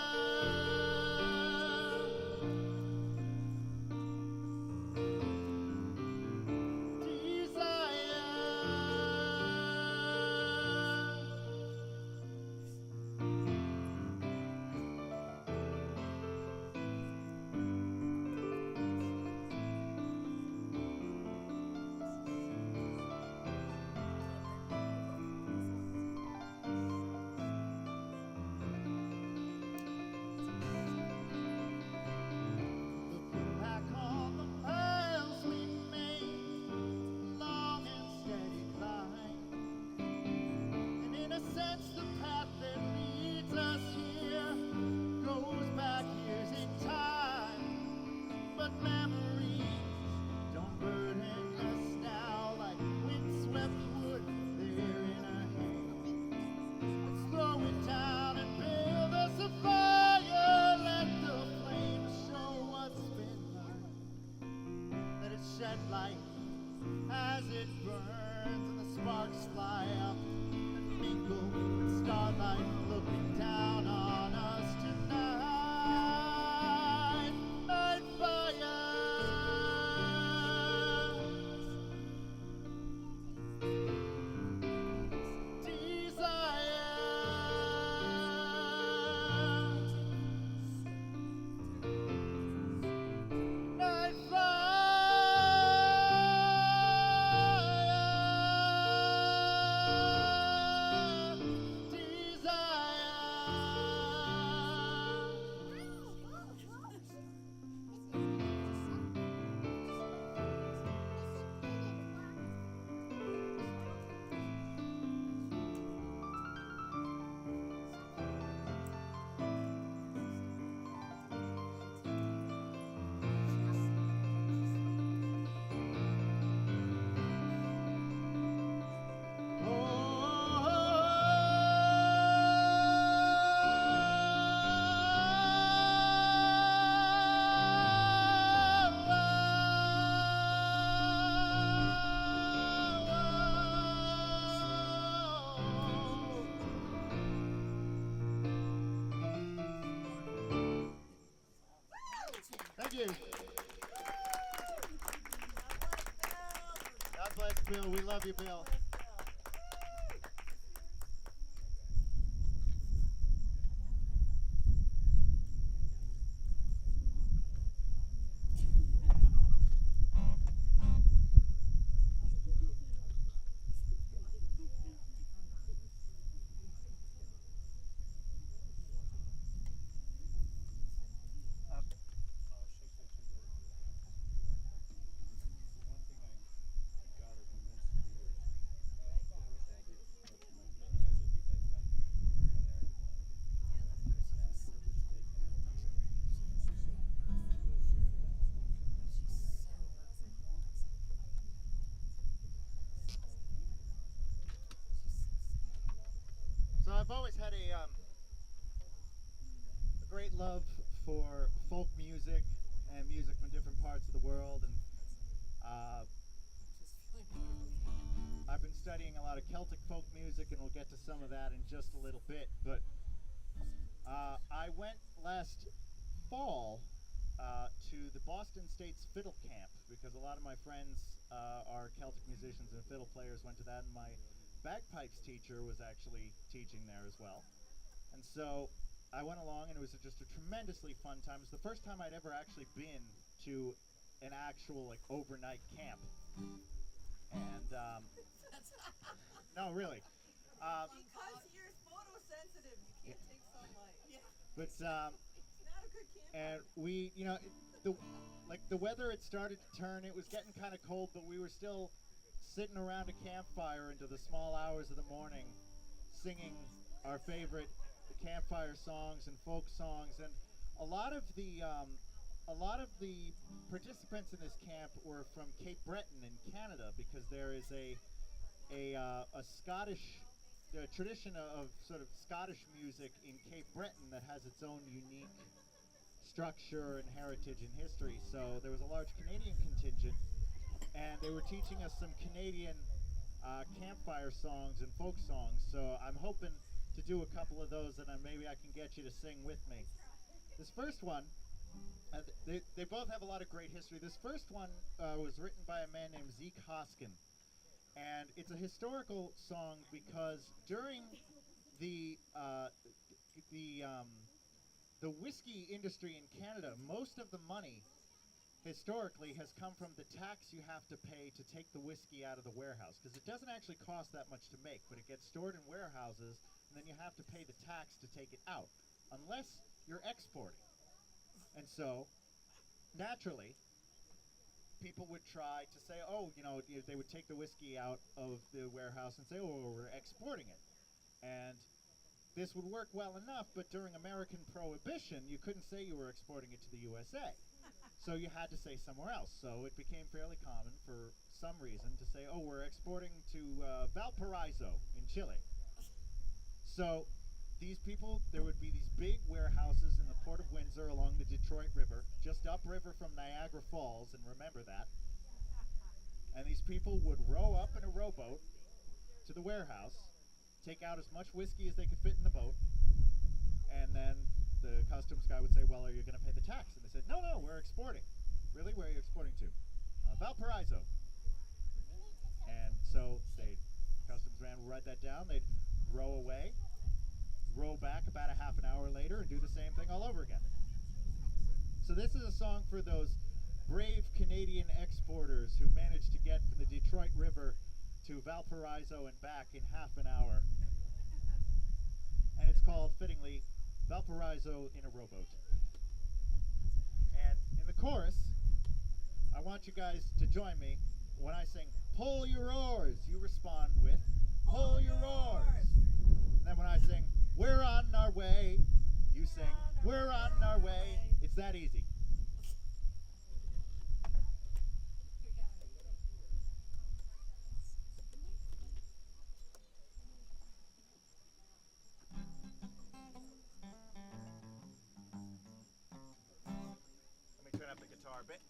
Light as it burns and the sparks fly up and mingle with starlight looking down on us tonight. Night fire. Thank you. God bless Bill. We love you, Bill. So I've always had a great love for folk music and music from different parts of the world, and I've been studying a lot of Celtic folk music, and we'll get to some of that in just a little bit. But I went last fall to the Boston State's Fiddle Camp because a lot of my friends are Celtic musicians and fiddle players, went to that, and my bagpipes teacher was actually teaching there as well. And so I went along, and it was just a tremendously fun time. It was the first time I'd ever actually been to an actual overnight camp. And no, really. Because you're photosensitive, you can't take sunlight. Yeah. But Not a And we, you know, the weather had started to turn. It was getting kind of cold, but we were still sitting around a campfire into the small hours of the morning, singing our favorite campfire songs and folk songs. And a lot of the participants in this camp were from Cape Breton in Canada, because there is a Scottish tradition of sort of Scottish music in Cape Breton that has its own unique structure and heritage and history. So there was a large Canadian contingent, and they were teaching us some Canadian campfire songs and folk songs. So I'm hoping to do a couple of those, and maybe I can get you to sing with me. This first one, they both have a lot of great history. This first one was written by a man named Zeke Hoskin, and it's a historical song because during the whiskey industry in Canada, most of the money historically has come from the tax you have to pay to take the whiskey out of the warehouse, because it doesn't actually cost that much to make, but it gets stored in warehouses, and then you have to pay the tax to take it out, unless you're exporting. And so, naturally, people would try to say, oh, you know, they would take the whiskey out of the warehouse and say, oh, we're exporting it. And this would work well enough, but during American Prohibition, you couldn't say you were exporting it to the USA. So you had to say somewhere else. So it became fairly common for some reason to say, oh, we're exporting to Valparaiso in Chile. So these people, there would be these big warehouses in the Port of Windsor along the Detroit River, just upriver from Niagara Falls, and remember that. And these people would row up in a rowboat to the warehouse, take out as much whiskey as they could fit in the boat, and then the customs guy would say, well, are you going to pay the tax? And they said, no, we're exporting. Really? Where are you exporting to? Valparaiso. And so customs man would write that down. They'd row away, row back about a half an hour later, and do the same thing all over again. So this is a song for those brave Canadian exporters who managed to get from the Detroit River to Valparaiso and back in half an hour. And it's called, fittingly, Valparaiso in a Rowboat. And in the chorus, I want you guys to join me. When I sing, pull your oars, you respond with, pull your oars. And then when I sing, we're on our way, you sing, we're on our way. It's that easy. Let me turn up the guitar a bit.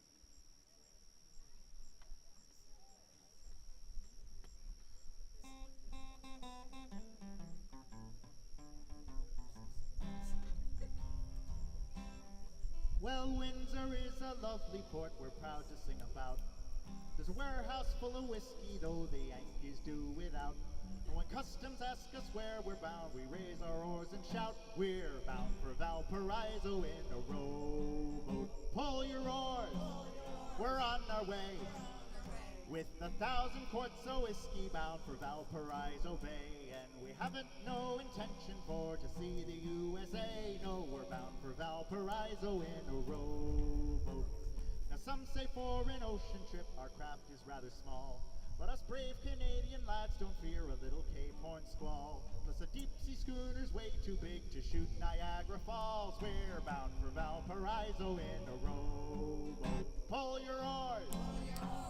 Well, Windsor is a lovely port we're proud to sing about. There's a warehouse full of whiskey, though the Yankees do without. And when customs ask us where we're bound, we raise our oars and shout, we're bound for Valparaiso in a rowboat. Pull your oars, we're on our way, with 1,000 quarts of whiskey bound for Valparaiso Bay. And we haven't no intention for to see the USA. No, we're bound for Valparaiso in a rowboat. Now some say for an ocean trip our craft is rather small, but us brave Canadian lads don't fear a little Cape Horn squall. Plus a deep sea schooner's way too big to shoot Niagara Falls. We're bound for Valparaiso in a rowboat. Pull your oars,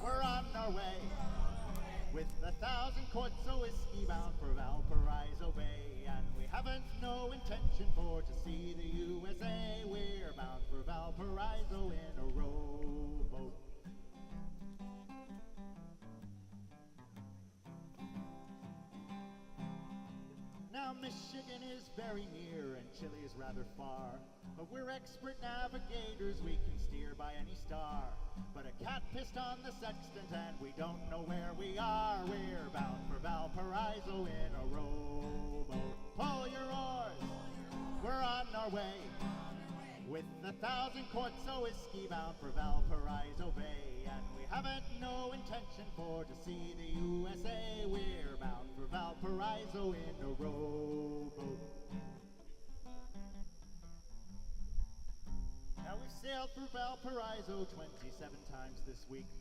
we're on our way, with 1,000 quarts of whiskey bound for Valparaiso Bay. And we haven't no intention for to see the USA. We're bound for Valparaiso in a rowboat. Now Michigan is very near and Chile is rather far, but we're expert navigators, we can steer by any star. But a cat pissed on the sextant and we don't know where we are. We're bound for Valparaiso in a rowboat. Pull your oars, we're on our way, with 1,000 quarts of whiskey bound for Valparaiso Bay. And we haven't no intention for to see the USA. We're bound for Valparaiso in a rowboat. sailed through Valparaiso 27 times this week.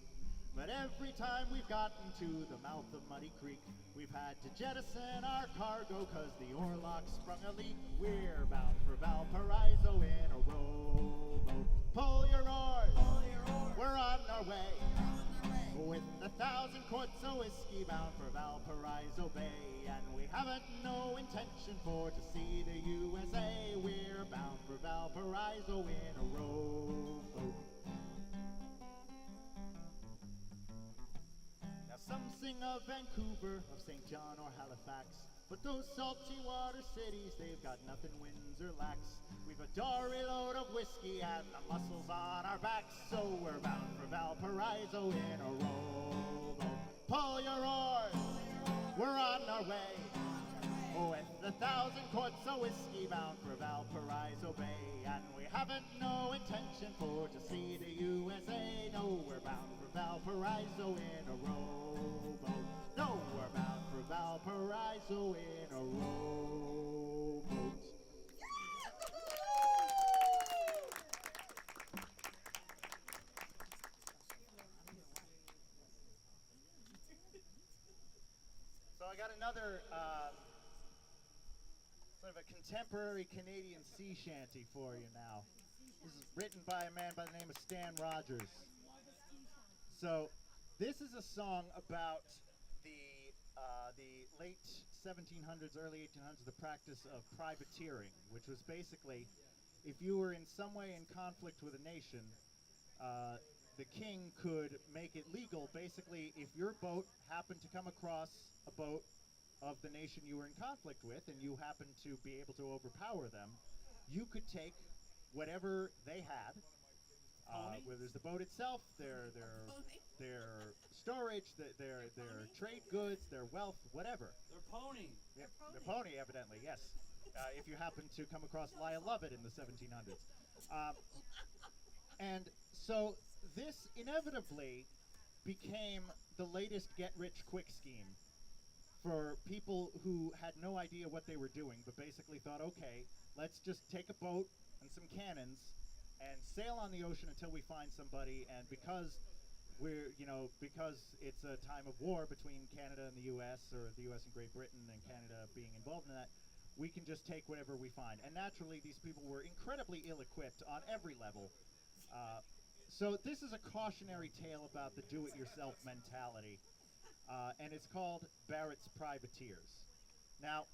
But every time we've gotten to the mouth of Muddy Creek, we've had to jettison our cargo cause the oarlock sprung a leak. We're bound for Valparaiso in a rowboat. Pull your oars, we're on our way. With 1,000 quarts of whiskey bound for Valparaiso Bay. And we haven't no intention for to see the USA. We're bound for Valparaiso in a rowboat. Some sing of Vancouver, of St. John or Halifax, but those salty water cities, they've got nothing wins or lacks. We've a dory load of whiskey and the muscles on our backs, so we're bound for Valparaiso in a rowboat. Pull your oars, we're on our way. With 1,000 quarts of whiskey bound for Valparaiso Bay, and we haven't no intention for to see the USA. No, we're bound for Valparaiso in a rowboat. No, we're bound for Valparaiso in a rowboat. So I got another sort of a contemporary Canadian sea shanty for you now. This is written by a man by the name of Stan Rogers. So this is a song about the late 1700s, early 1800s, the practice of privateering, which was basically if you were in some way in conflict with a nation, the king could make it legal. Basically, if your boat happened to come across a boat of the nation you were in conflict with and you happened to be able to overpower them, you could take whatever they had, whether it's the boat itself, their storage, their trade goods, their wealth, whatever. Their pony. Yep, their pony, evidently, yes. If you happen to come across Lyle Lovett in the 1700s. And so this inevitably became the latest get-rich-quick scheme for people who had no idea what they were doing, but basically thought, okay, let's just take a boat and some cannons and sail on the ocean until we find somebody. And because because it's a time of war between Canada and the U.S., or the U.S. and Great Britain, and Canada being involved in that, we can just take whatever we find. And naturally, these people were incredibly ill-equipped on every level. So this is a cautionary tale about the do-it-yourself mentality, and it's called Barrett's Privateers. Now,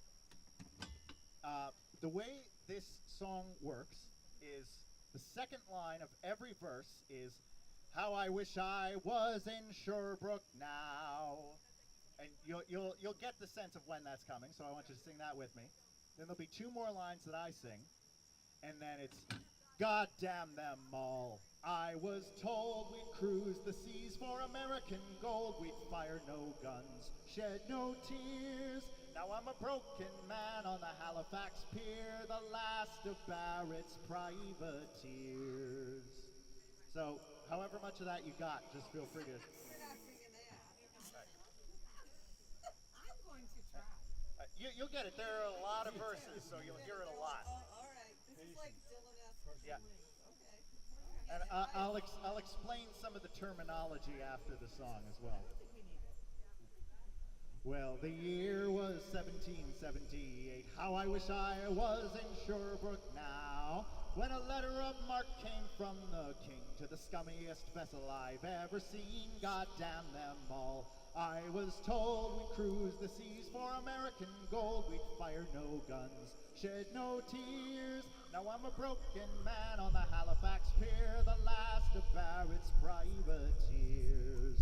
the way this song works is the second line of every verse is, "How I wish I was in Sherbrooke now." And you'll get the sense of when that's coming, so I want you to sing that with me. Then there'll be two more lines that I sing, and then it's, "God damn them all. I was told we'd cruise the seas for American gold. We'd fire no guns, shed no tears. Now I'm a broken man on the Halifax pier, the last of Barrett's privateers." So, however much of that you got, just feel free to... You're not singing that. I'm going to try. You'll get it. There are a lot of verses, so you'll hear it a lot. Oh, all right. This is like Dylan-esque. Yeah. Okay. And I'll explain some of the terminology after the song as well. Well, the year was 1778. How I wish I was in Sherbrooke now, when a letter of Marc came from the king to the scummiest vessel I've ever seen. God damn them all. I was told we'd cruise the seas for American gold. We'd fire no guns, shed no tears. Now I'm a broken man on the Halifax pier, the last of Barrett's privateers.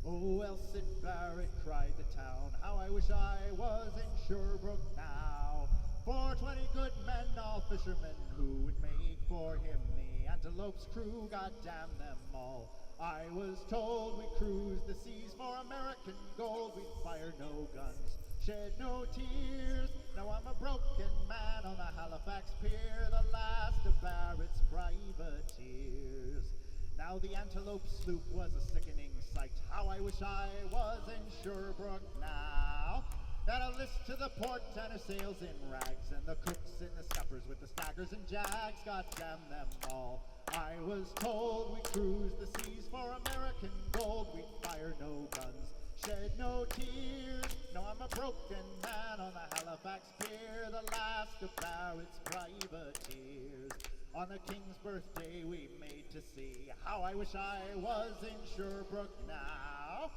Oh, Elson Barrett, cried the town, how I wish I was in Sherbrooke now. For 20 good men, all fishermen, who would make for him the Antelope's crew. God damn them all. I was told we'd cruise the seas for American gold. We'd fire no guns, shed no tears. Now I'm a broken man on the Halifax pier, the last of Barrett's privateers. Now the Antelope sloop was a sickening sight. How I wish I was in Sherbrooke now. Got a list to the port and her sails in rags, and the cooks in the scuppers with the staggers and jags, God damn them all. I was told we cruise the seas for American gold, we'd fire no guns, shed no tears. No, I'm a broken man on the Halifax pier, the last of Barrett's privateers. On the King's birthday we made to sea, how I wish I was in Sherbrooke now.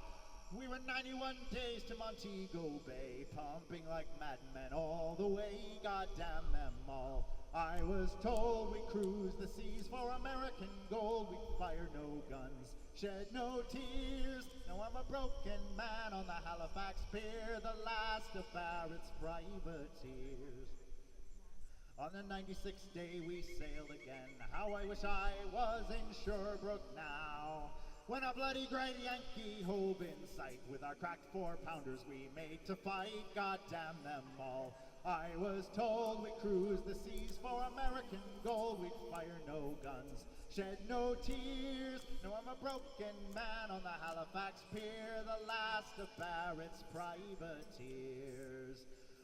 We were 91 days to Montego Bay, pumping like madmen all the way, God damn them all. I was told we cruise the seas for American gold, we'd fire no guns, shed no tears. Now I'm a broken man on the Halifax pier, the last of Barrett's privateers. On the 96th day we sailed again, how I wish I was in Sherbrooke now. When a bloody great Yankee hove in sight, with our cracked 4-pounders we made to fight, God damn them all. I was told we cruise the seas for American gold, we'd fire no guns, shed no tears. No, I'm a broken man on the Halifax pier, the last of Barrett's privateers.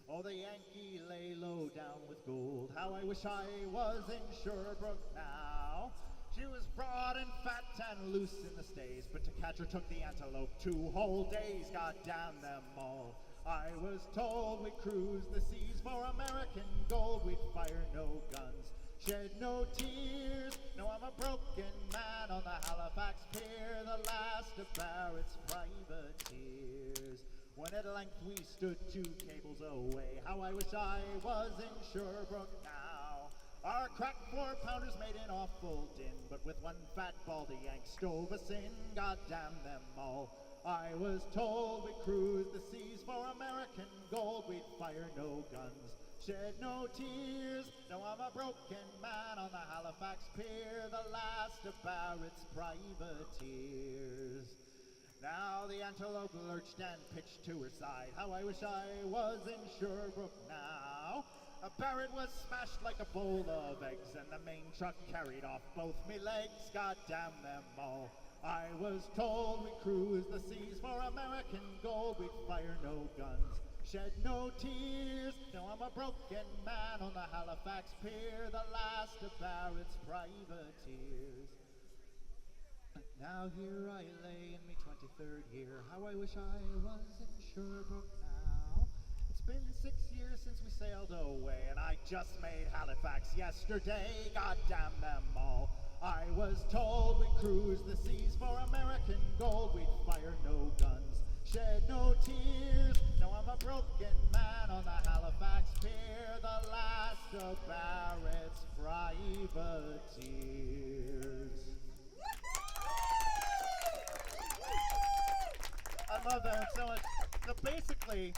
Oh, the Yankee lay low down with gold, how I wish I was in Sherbrooke now. She was broad and fat and loose in the stays, but to catch her took the antelope 2 whole days, God damn them all. I was told we cruise the seas for American gold, we'd fire no guns, shed no tears. No, I'm a broken man on the Halifax pier, the last of Barrett's privateers. When at length we stood 2 cables away, how I wish I was in Sherbrooke now. Our cracked 4-pounders made an awful din, but with one fat baldy Yank stove us in, God damn them all. I was told we cruise the seas for American gold, we'd fire no guns, shed no tears. Now I'm a broken man on the Halifax pier, the last of Barrett's privateers. Now the antelope lurched and pitched to her side, how I wish I was in Sherbrooke now. A Barrett was smashed like a bowl of eggs, and the main truck carried off both me legs, God damn them all. I was told we cruise the seas for American gold, we'd fire no guns, shed no tears. Now I'm a broken man on the Halifax pier, the last of Barrett's privateers. Now here I lay in me 23rd year, how I wish I was in Sherbrooke now. It's been 6 years since we sailed away, and I just made Halifax yesterday, God damn them all. I was told we cruise the seas for American gold, we'd fire no guns, shed no tears. Now I'm a broken man on the Halifax pier, the last of Barrett's privateers. I love that one so much. So basically,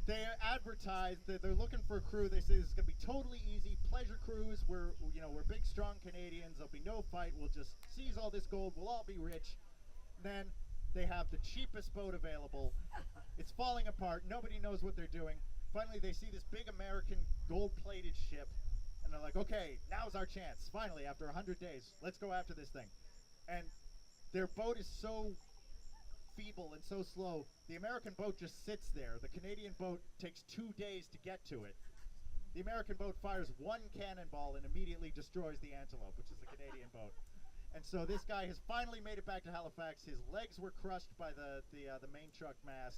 they advertise that they're looking for a crew. They say this is going to be totally easy, pleasure cruise. We're big, strong Canadians. There'll be no fight. We'll just seize all this gold. We'll all be rich. Then they have the cheapest boat available. It's falling apart. Nobody knows what they're doing. Finally, they see this big American gold-plated ship, and they're like, okay, now's our chance. Finally, after 100 days, let's go after this thing. And their boat is so feeble and so slow, the American boat just sits there. The Canadian boat takes 2 days to get to it. The American boat fires 1 cannonball and immediately destroys the Antelope, which is the Canadian boat. And so this guy has finally made it back to Halifax. His legs were crushed by the main truck mast.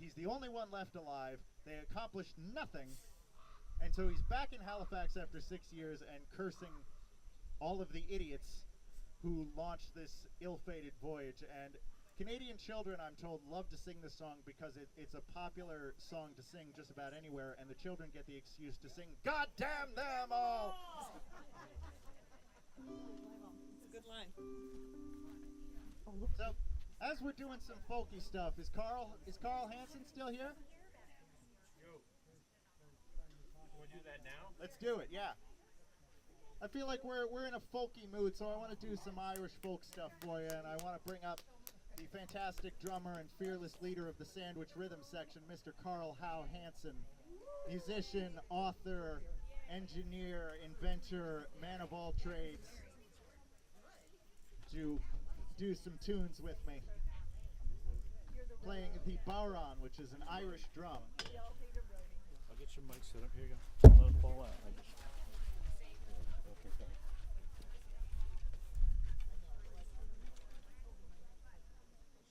He's the only one left alive. They accomplished nothing. And so he's back in Halifax after 6 years and cursing all of the idiots who launched this ill-fated voyage. And Canadian children, I'm told, love to sing this song because it's a popular song to sing just about anywhere, and the children get the excuse to sing, God damn them all! It's a good line. So, as we're doing some folky stuff, is Carl Hanson still here? Yo. Can we do that now? Let's do it, yeah. I feel like we're in a folky mood, so I want to do some Irish folk stuff for you, and I want to bring up the fantastic drummer and fearless leader of the Sandwich Rhythm section, Mr. Howe Hanson, musician, author, engineer, inventor, man of all trades, to do some tunes with me. You're the playing the baron, which is an Irish drum. I'll get your mic set up. Here you go. Let it fall out. Okay.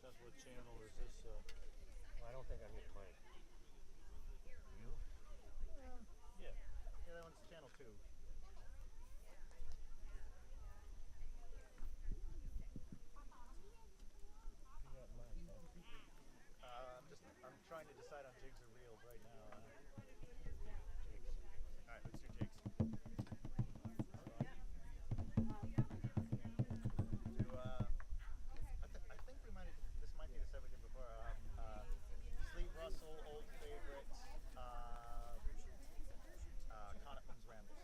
Says what channel is this? I don't think I need a mic. You? Yeah, that one's channel 2. I'm trying to decide on jigs or reels right now. Alright, let's do jigs. I think we might have, this might be the set we did before. Sleep Russell, Old Favorite, Connaughton's Rambles.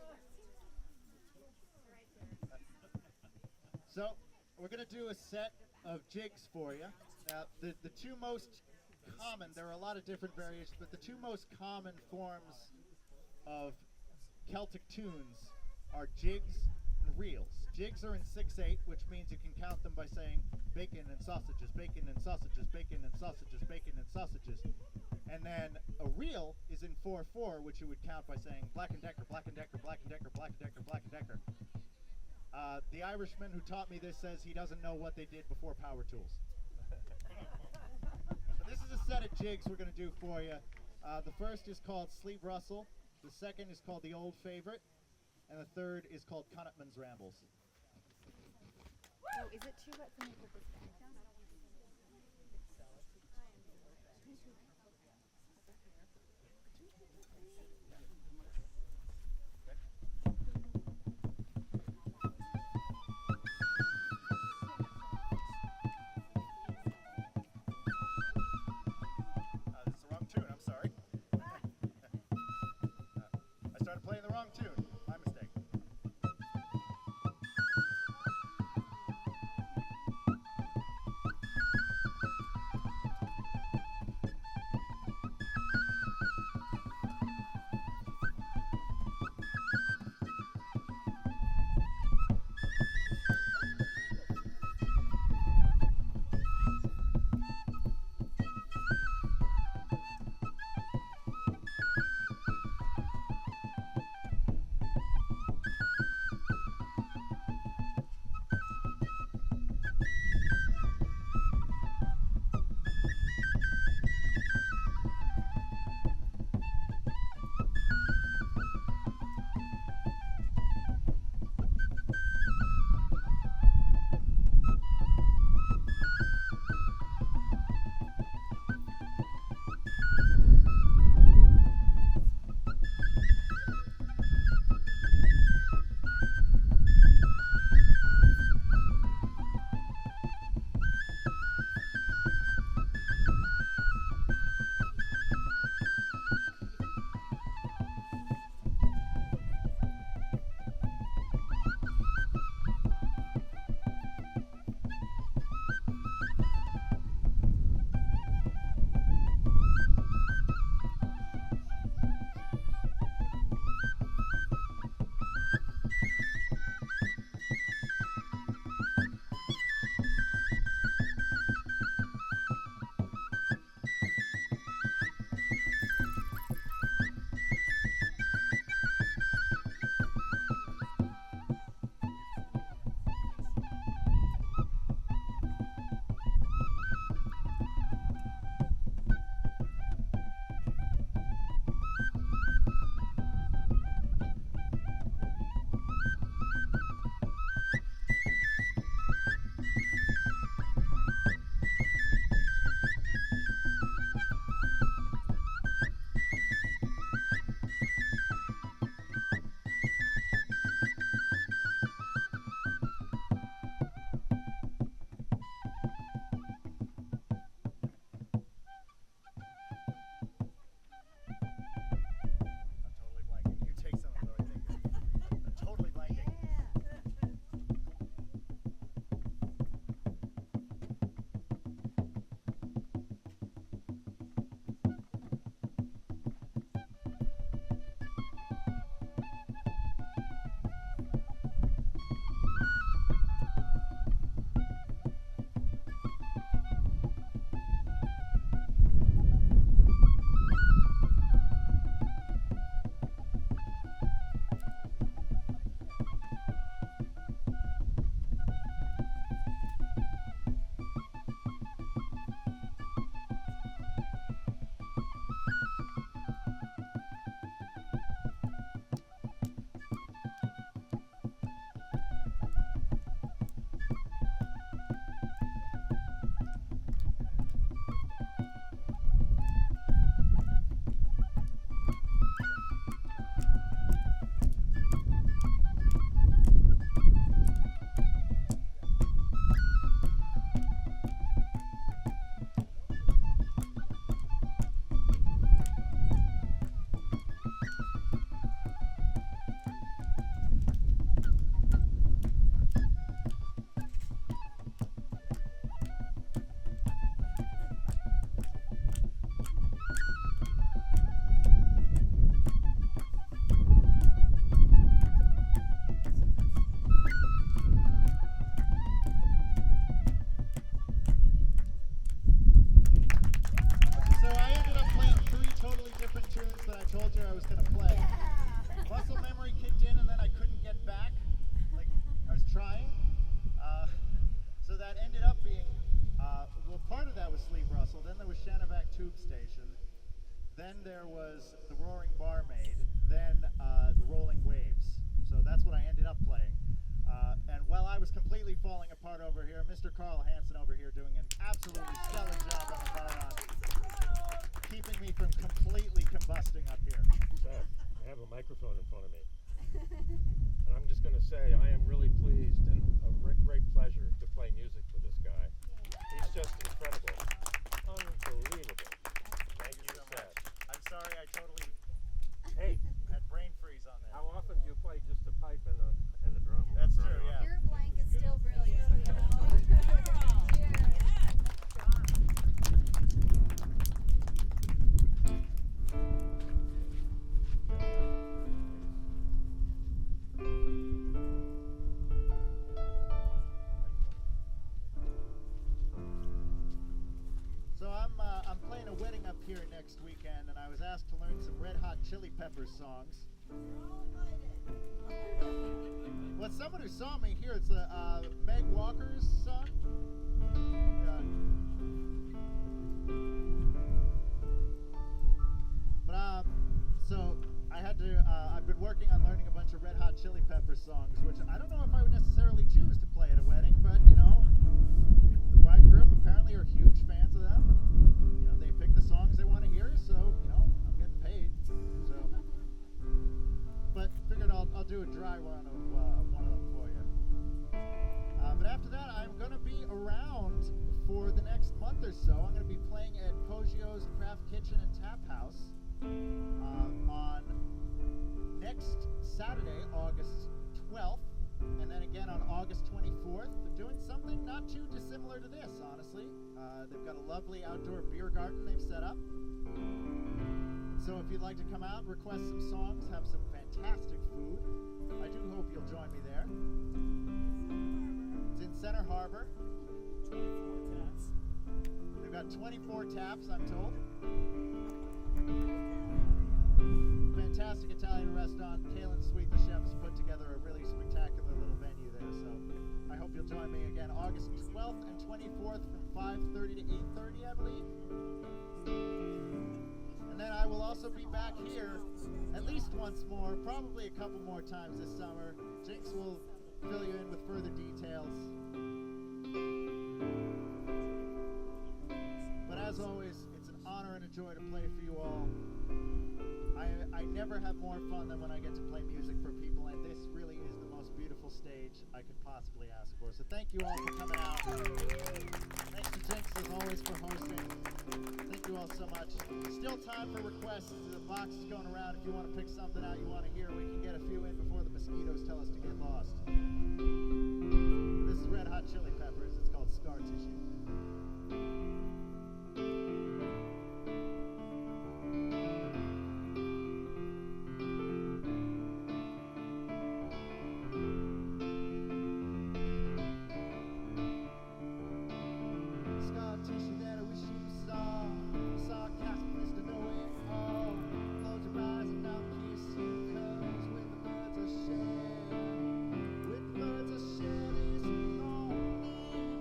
So, we're going to do a set of jigs for you. The two most common, there are a lot of different variations, but the two most common forms of Celtic tunes are jigs and reels. Jigs are in 6/8, which means you can count them by saying bacon and sausages, bacon and sausages, bacon and sausages, bacon and sausages. And then a reel is in 4/4, which you would count by saying Black and Decker, Black and Decker, Black and Decker, Black and Decker, Black and Decker. The Irishman who taught me this says he doesn't know what they did before power tools. So this is a set of jigs we're going to do for you. The first is called Sleep Russell. The second is called The Old Favorite. And the third is called Connaughton's Rambles. Oh, is it too wet for me to put this back down? This is the wrong tune, I'm sorry. I started playing the wrong tune. My mistake. there was the Roaring Barmaid, then the Rolling Waves. So that's what I ended up playing. And while I was completely falling apart over here, Mr. Hawe Hanson over here doing an absolutely stellar job on the baron, keeping me from completely combusting up here. Seth, I have a microphone in front of me. And I'm just going to say I am really pleased and a great pleasure to play music with this guy. He's just incredible. Unbelievable. Thank you so much. I'm sorry I totally Hey, had brain freeze on that. how often do you play just a pipe and a drum? That's true, yeah. Your blank is still brilliant, you know? So I'm playing a wedding up here next weekend, and I was asked to learn some Red Hot Chili Peppers songs. Well, someone who saw me here, it's Meg Walker's son. So I had to, I've been working on learning a bunch of Red Hot Chili Peppers songs, which I don't know if I would necessarily choose to play at a wedding, but, you know, the bride and groom apparently are huge fans of them. You know, they pick the songs they want to hear, so, you know, I'm getting paid. So, but figured I'll do a dry run of one of them for you. But after that, I'm going to be around for the next month or so. I'm going to be playing at Poggio's Craft Kitchen and Tap House on next Saturday, August 12th, and then again on August 24th. They're doing something not too dissimilar to this, honestly. They've got a lovely outdoor beer garden they've set up. So if you'd like to come out, request some songs, have some fantastic food, I do hope you'll join me there. It's in Center Harbor. 24 taps. They've got 24 taps, I'm told. Fantastic Italian restaurant. Kalen Sweet, the chef, has put together a really spectacular little venue there. So I hope you'll join me again August 12th and 24th from 5:30 to 8:30, I believe. And then I will also be back here at least once more, probably a couple more times this summer. Jinx will fill you in with further details. But as always, it's an honor and a joy to play for you all. I never have more fun than when I get to play music for people, and this really is the most beautiful stage I could possibly ask for. So thank you all for coming out. Thanks to Jinx, as always, for hosting. Thank you all so much. Still time for requests. The box is going around. If you want to pick something out you want to hear, we can get a few in before the mosquitoes tell us to get lost. This is Red Hot Chili Peppers. It's called Scar Tissue. With the birds of shed is lonely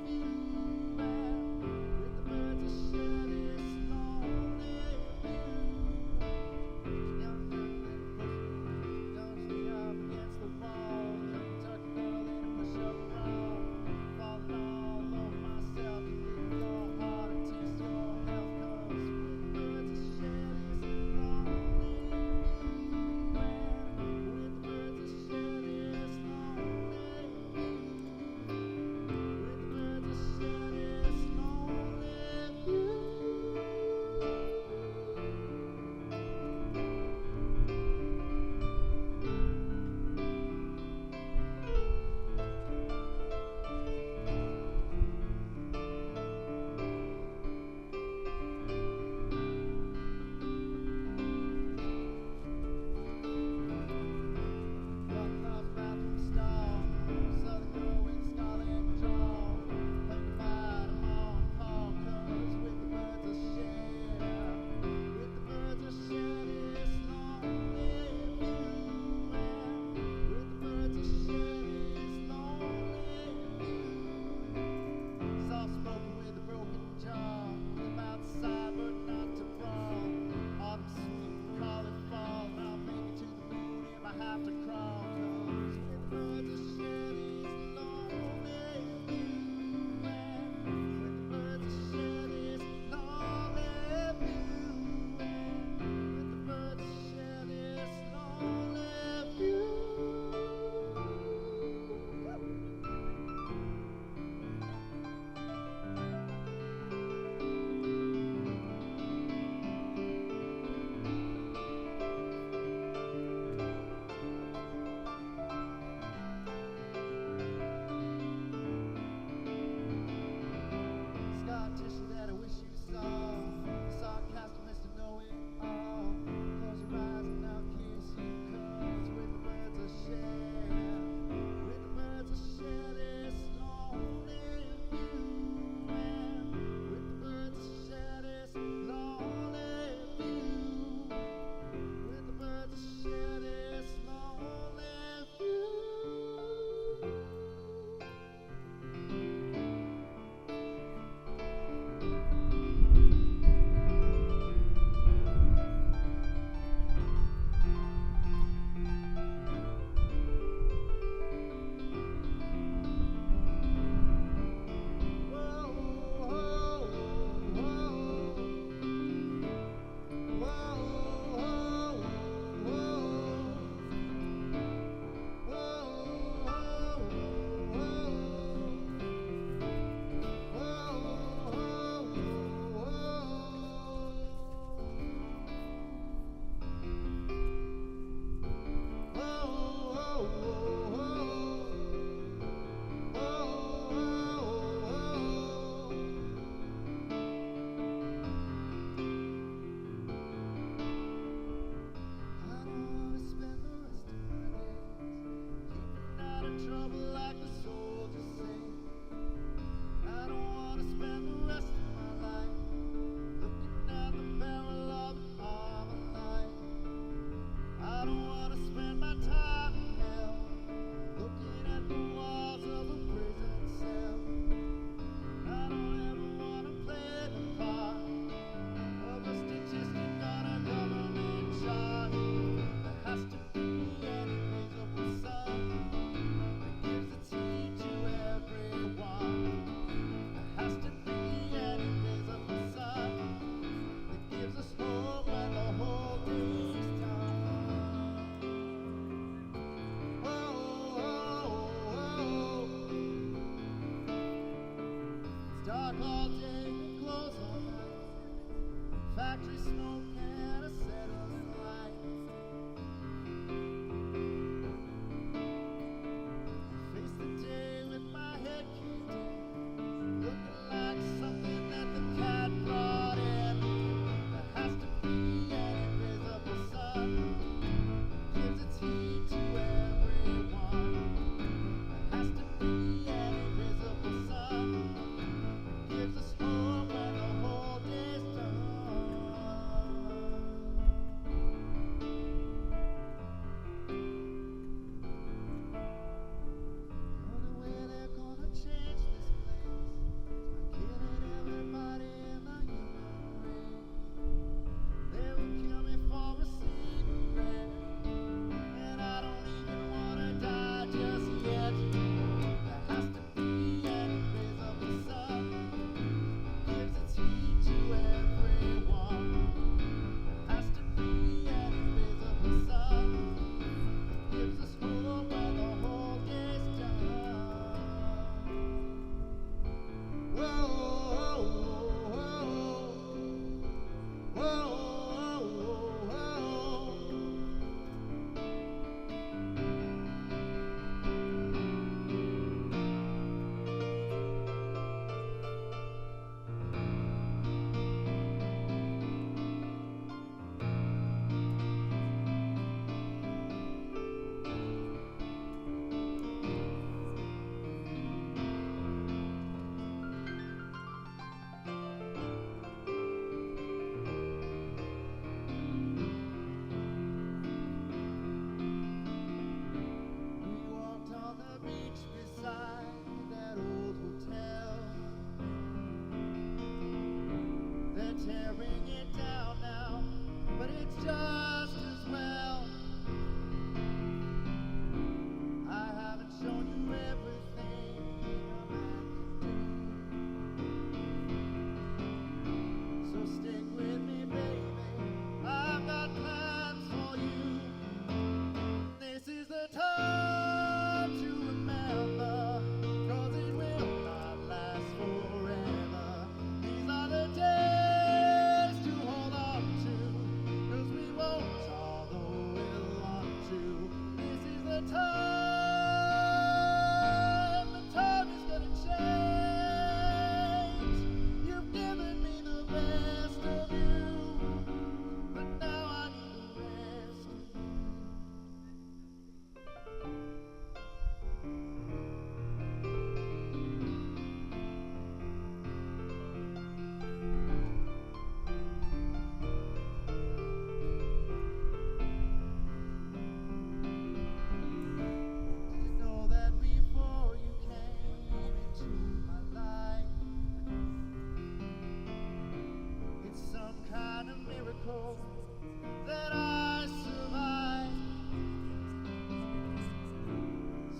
view. all day and close all night. Factory smoke and acetylene light. Face the day with my head kicked in, looking like something that the cat brought in. There has to be an invisible sun, gives its heat to everyone. There has to be an invisible sun, gives us hope when the whole day's done. The only way they're gonna change this place is by killing everybody in the human race. They will kill me for a cigarette, and I don't even wanna die just yet. There has to be an invisible sun, gives its heat to everyone. There has to be an invisible sun, gives us hope when the whole day's done. Whoa, whoa, whoa, whoa, whoa. We walked on the beach beside that old hotel. They're tearing it down now, but it's just as well. I haven't shown you everything a man can do. So stick with me, baby. I've got plans for you. This is the time to remember, 'cause it will not last forever. These are the days to hold on to, 'cause we won't all go we'll want to. This is the time is gonna change. You've given me the best of you, but now I need the rest of you. Did you know that before you came into my life, it's some kind of miracle that I survived?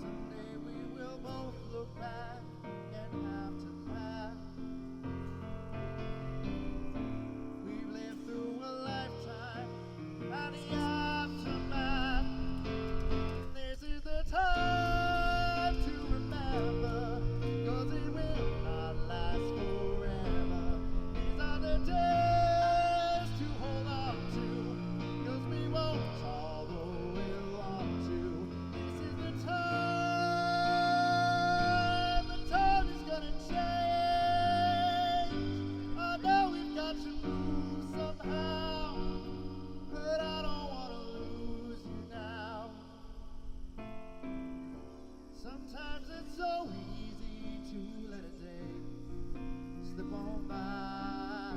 Someday we will both look back and have to laugh. We've lived through a lifetime and the aftermath. This is the time to remember, 'cause it will not last forever. These are the days to hold on to, 'cause we won't all go we'll want to. This is the time is gonna change. I know we've got to move somehow, but I don't wanna lose you now. Sometimes it's so easy to let a day slip on by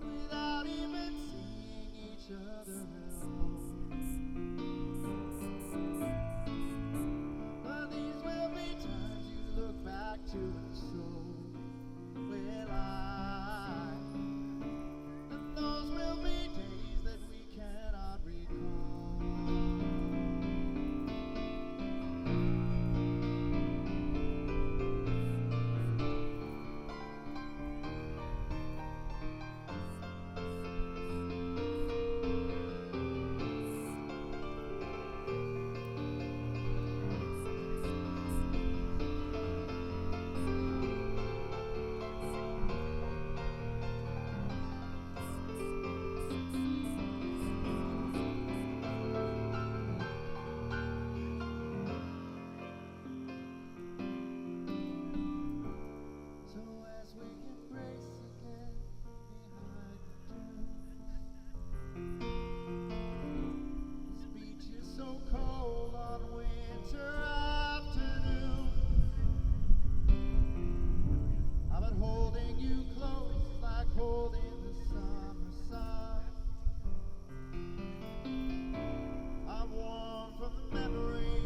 without even seeing each other at all. But these will be times you look back to and so will I. And those will be days that we cannot recall. we embrace again behind the dunes. This beach is so cold on a winter afternoon. I've been holding you close like holding the summer sun. I'm warm from the memory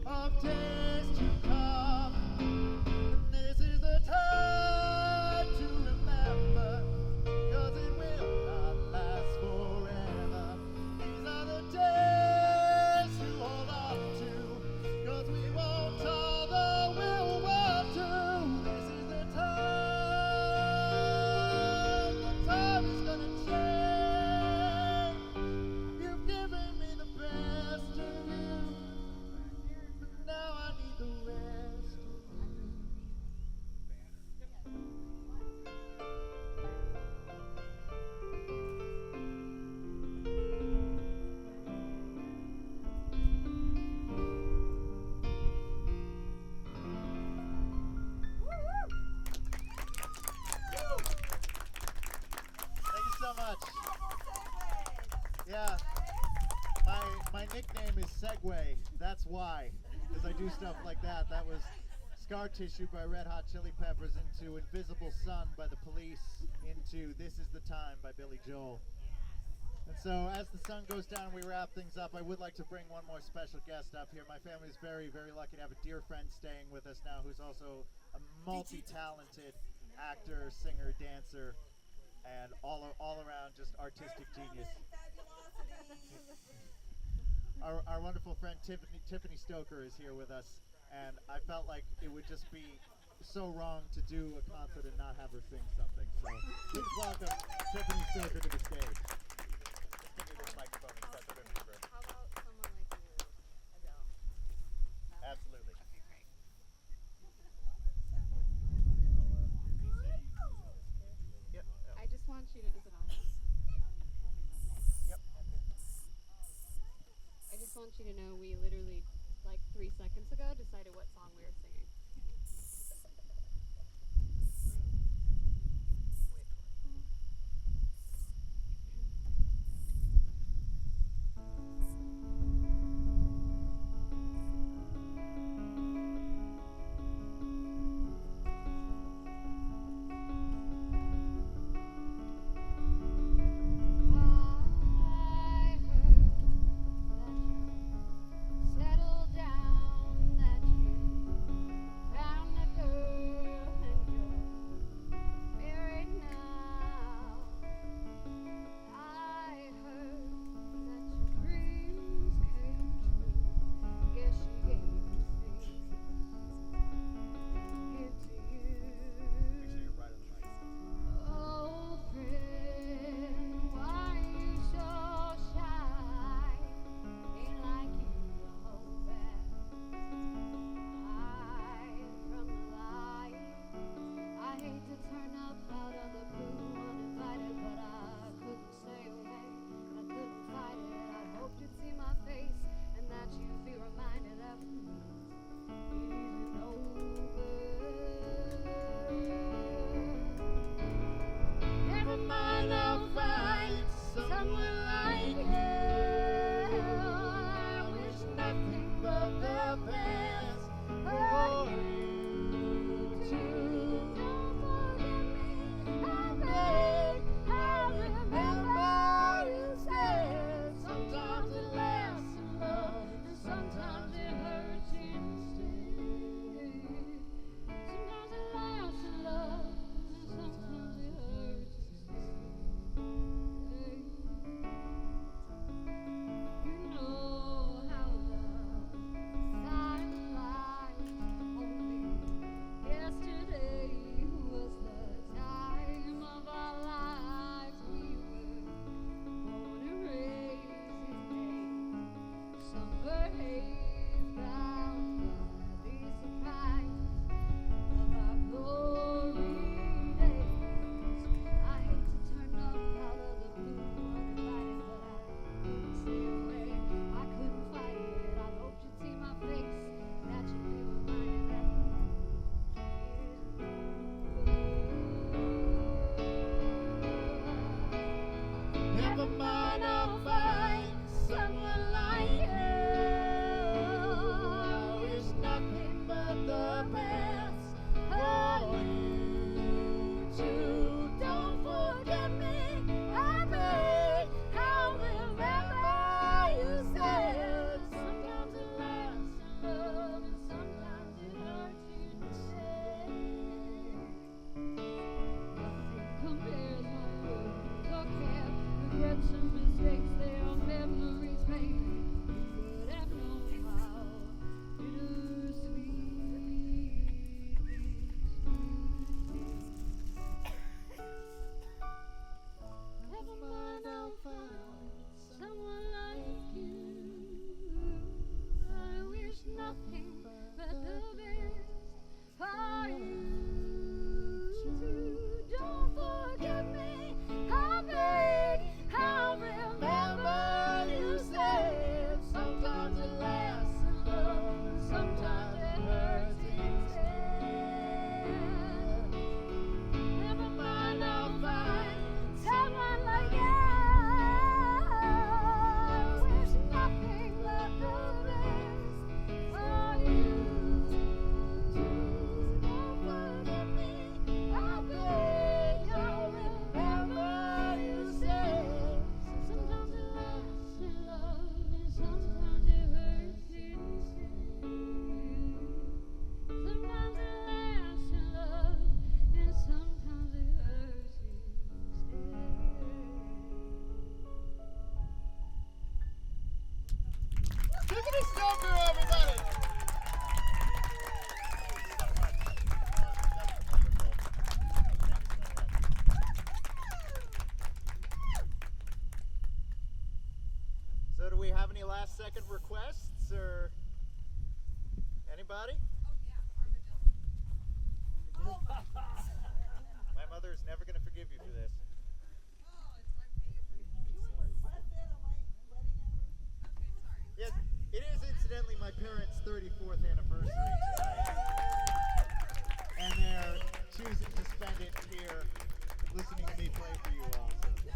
of days to come. And this is the time to remember, 'cause it will not last forever. These are the days to hold on to, 'cause we won't, although we'll want to. This is the time is gonna change. You've given me the best of you, but now I need the rest of you. Thank you so much. Yeah. My nickname is Segway. That's why. Because I do stuff like that. That was Scar Tissue by Red Hot Chili Peppers, into Invisible Sun by The Police, into This Is the Time by Billy Joel. And so as the sun goes down, we wrap things up. I would like to bring one more special guest up here. My family is very, very lucky to have a dear friend staying with us now who's also a multi-talented actor, singer, dancer, and all around just artistic genius. Our wonderful friend Tiffany Stoker is here with us, and I felt like it would just be so wrong to do a concert and not have her sing something. So please welcome Tiffany Stoker to the stage. Just give me this microphone and set the room for her. How about someone like you, Adele? Absolutely. Okay, great. Yep. I just want you to, is it on? Yep. I just want you to know we literally, like 3 seconds ago, decided what song we were singing. Wait for it. Settle down, that you found a girl and you're married now. I heard that your dreams came true. Guess she gave you things give to you. Make sure you're right on the mic. Oh, friend, why you so shy? Ain't like you to hold back. Hide from the light. I hate to turn up out of the blue uninvited, but I couldn't stay away. I couldn't fight it. I hoped you'd see my face and that you'd be reminded that for me it isn't over. Never mind, I'll find someone like you. I wish nothing but the best for you too. Don't forget me, I beg. I remember you said sometimes it lasts in love and sometimes it hurts instead. Sometimes it lasts in love and sometimes it hurts instead. You know Never mind, I'll find someone like you. It's nothing but the best for you too. Don't forget me, I beg. I'll remember you said. Sometimes it lasts in love, and sometimes it hurts instead. Nothing compares my words or care. Regrets and mistakes, they are memories made. You would have known how bittersweet never mind, I'll find someone like you. I wish nothing but the best for you too. Don't forget me, I beg. I'll remember you said. Sometimes it lasts in love, and sometimes it hurts instead. Never mind, I'll find someone like you. I wish nothing but the best for you too. Don't forget me, I beg. I'll remember you said. Sometimes it lasts in love, and sometimes it hurts instead. Sometimes it lasts in love, and sometimes it hurts instead. Tiffany Stoker, everybody! So do we have any last second requests or anybody? My mother is never going to forgive you for this. Yes, it is incidentally my parents' 34th anniversary tonight. And they're choosing to spend it here listening to me play for you all. So.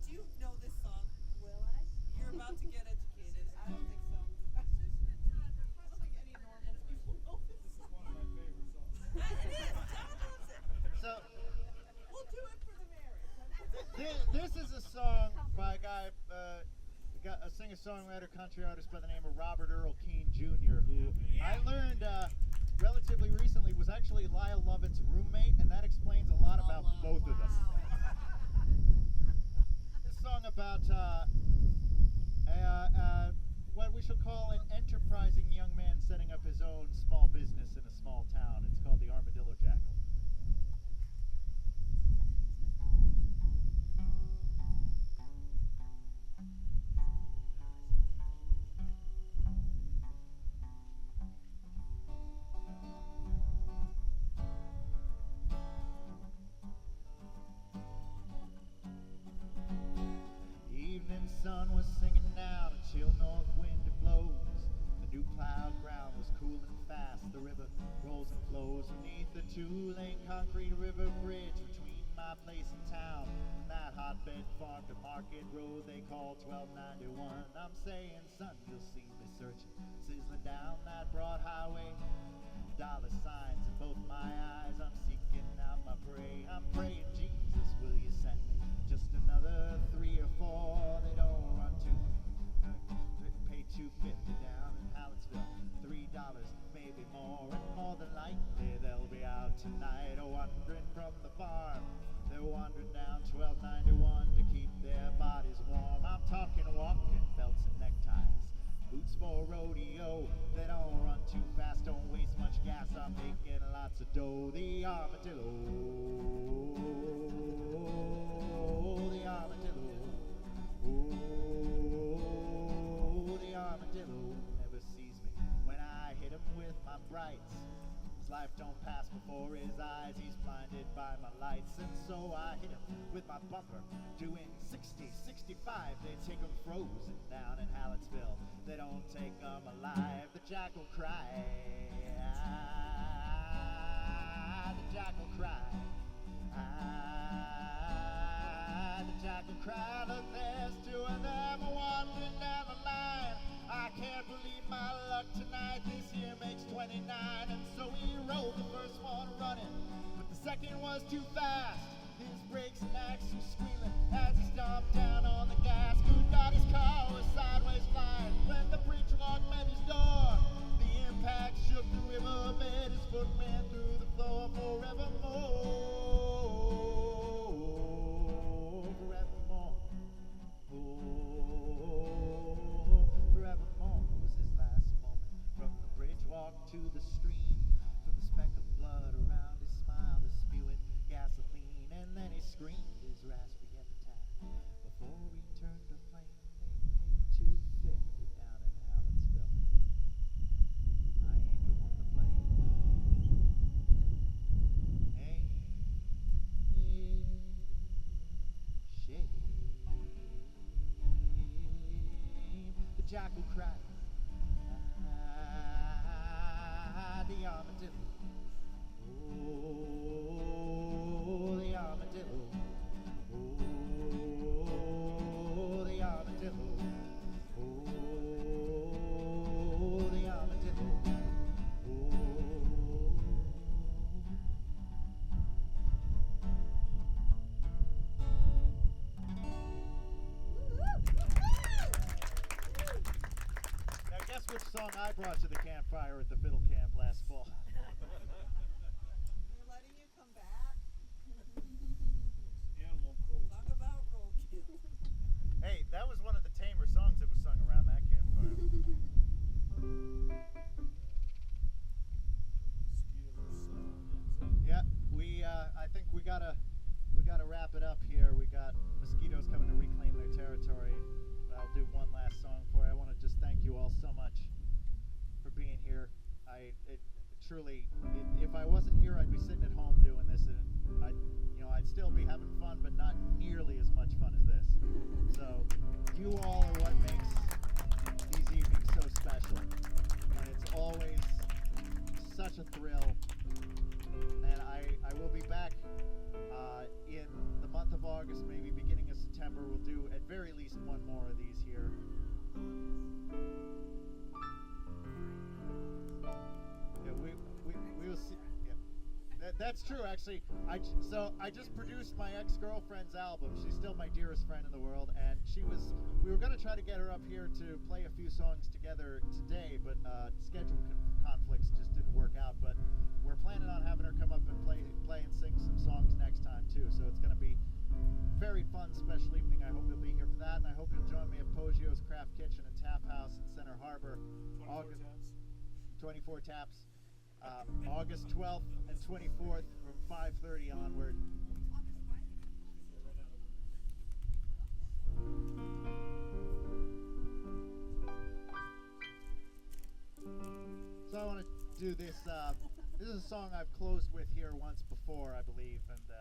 Do you know this song? Will I? You're about to get educated. I don't think so. I don't think any normal people know this song. This is one of my favorite songs. It is. John loves it. So We'll do it for the marriage. this is a song by a guy, a singer-songwriter, country artist by the name of Robert Earl Keane Jr., who I learned relatively recently was actually Lyle Lovett's roommate, and that explains a lot about both of them. This song about what we shall call an enterprising young man setting up his own small business in a small town. It's called the Armadillo Jackal. Evening sun was singing down, a chill north wind blows. The new plowed ground was cool and fast. The river rolls and flows beneath the two-lane concrete river bridge between my place and town and that hotbed farm to Market Road they call 1291. I'm saying, son, you'll see me searching, sizzling down that broad highway. Dollar signs in both my eyes, I'm seeking out my prey. I'm praying, Jesus, will you send me just another 3 or 4? They don't run to pay $2.50 down in Hallettsville, $3, maybe more, and more than likely they'll be out tonight, wandering from the farm. They're wandering down 1291 to keep their bodies warm. I'm talking walking belts and neckties, boots for rodeo. They don't run too fast, don't waste much gas. I'm making lots of dough. The armadillo, the armadillo, oh, the armadillo never sees me when I hit him with my brights. His life don't pass before his eyes, he's blinded by my lights. And so I hit him with my bumper, doing 60, 65. They take him frozen down in Hallettsville. They don't take him alive. The jackal cry. The jackal cry. The jackal cry. Look, there's two of them wandering down the line. I can't believe my luck tonight. This year makes 29, and so he rolled the first one running, but the second was too fast. His brakes and axles squealing as he stomped down on the gas. Good God, his car was sideways flying when the preacher locked met his door. The impact shook the riverbed. His foot went through the floor forevermore. Forevermore. Oh, forevermore was his last moment. From the bridge walk to the stream, from the speck of blood around his smile, the spewing gasoline, and then he screamed his raspy epitaph. Before he turned to flame, they paid $2.50 down in Hallettsville. I ain't the one to blame. Ain't shame. The jackal cried. The armadillo. Oh, the armadillo. Oh, the armadillo. Oh, the armadillo. Now guess which song I brought to the campfire at the fiddle camp last fall. We're letting you come back. Talk about roadkill. Hey, that was one of the tamer songs that was sung around that campfire. Yeah, I think we gotta wrap it up here. We got mosquitoes coming to reclaim their territory. I'll do one last song for you. I want to just thank you all so much for being here. If I wasn't here, I'd be sitting at home doing this, and I'd still be having fun, but not nearly as much fun as this. So you all are what makes these evenings so special, and it's always such a thrill. And I will be back in the month of August, maybe beginning of September. We'll do at very least one more of these here. Yeah, we will see. Yeah. That's true, actually. I just produced my ex-girlfriend's album. She's still my dearest friend in the world, and we were going to try to get her up here to play a few songs together today, but schedule conflicts just didn't work out. But we're planning on having her come up and play and sing some songs next time too. So it's going to be very fun, special evening. I hope you'll be here for that, and I hope you'll join me at Poggio's Craft Kitchen and Tap House in Center Harbor. 24 taps. August 12th and 24th from 5:30 onward. So I want to do this. This is a song I've closed with here once before, I believe, and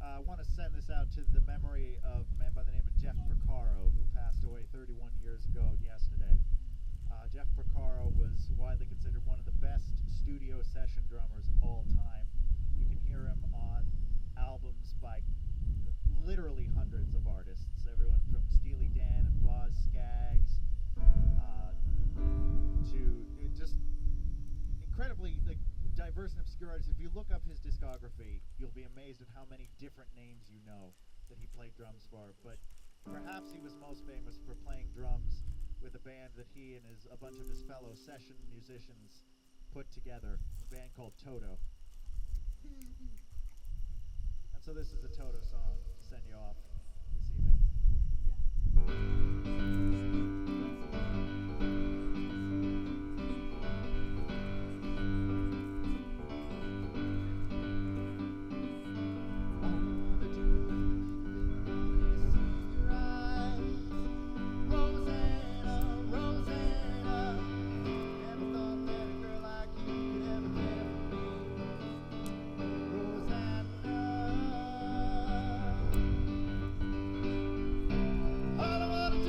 I want to send this out to the memory of a man by the name of Jeff Porcaro, who passed away 31 years ago yesterday. Jeff Porcaro was widely considered one of the best studio session drummers of all time. You can hear him on albums by literally hundreds of artists, everyone from Steely Dan and Boz Scaggs to just incredibly diverse and obscure artists. If you look up his discography, you'll be amazed at how many different names you know that he played drums for. But perhaps he was most famous for playing drums with a band that he and a bunch of his fellow session musicians put together, a band called Toto. And so this is a Toto song to send you off this evening. All I wanna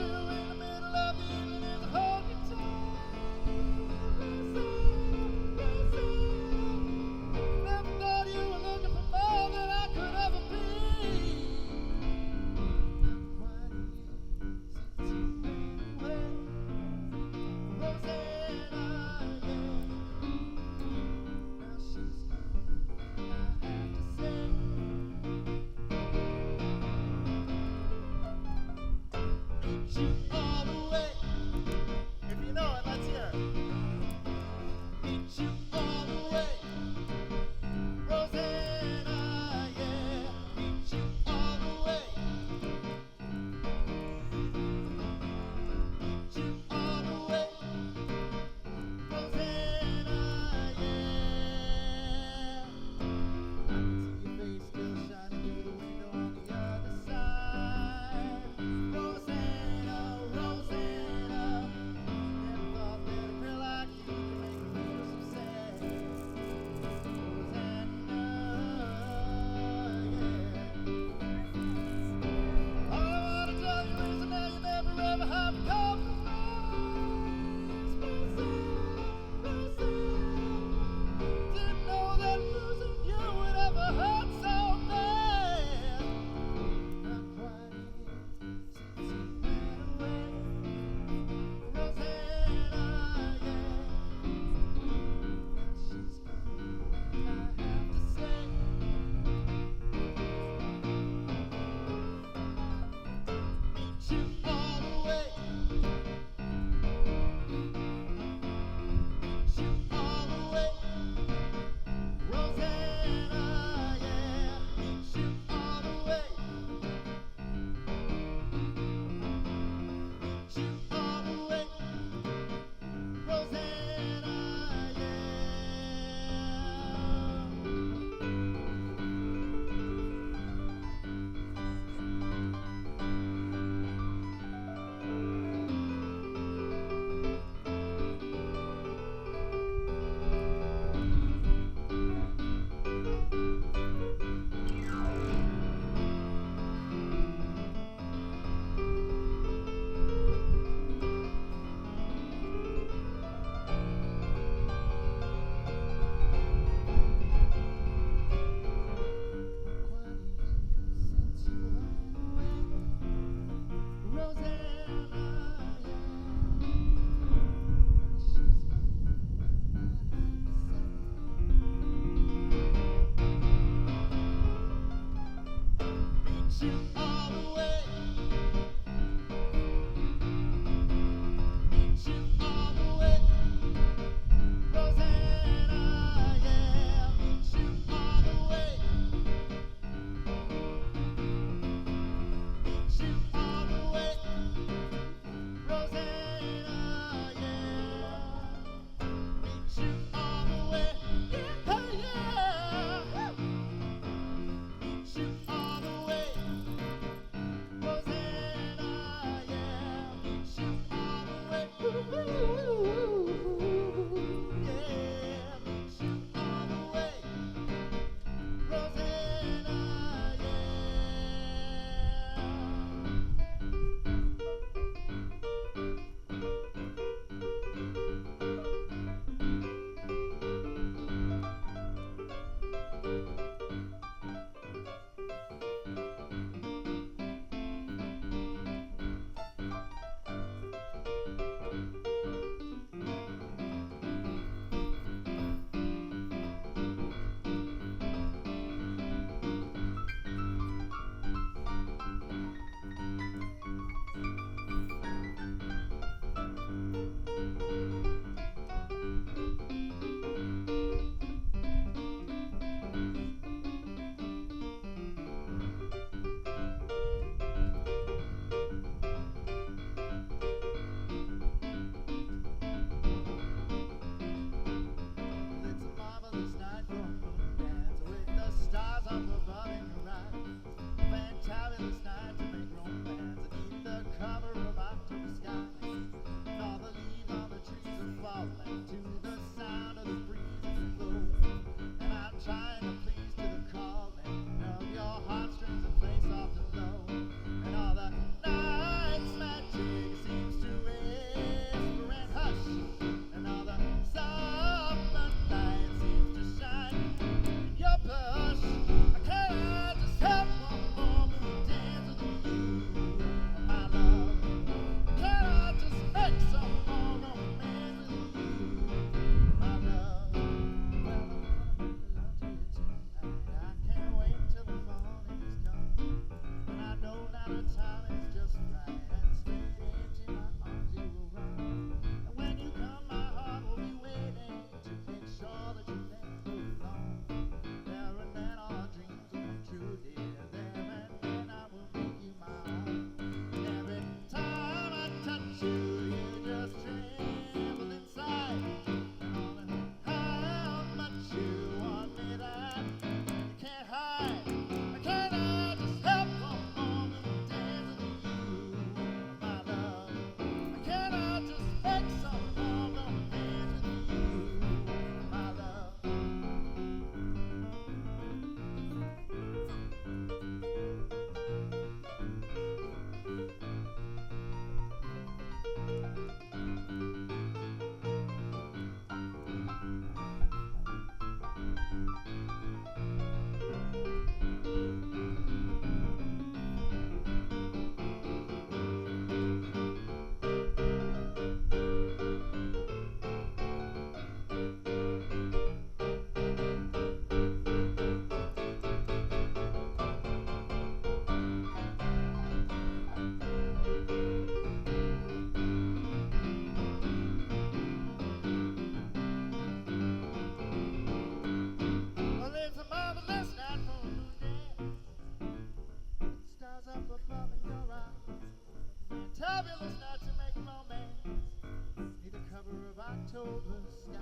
October sky.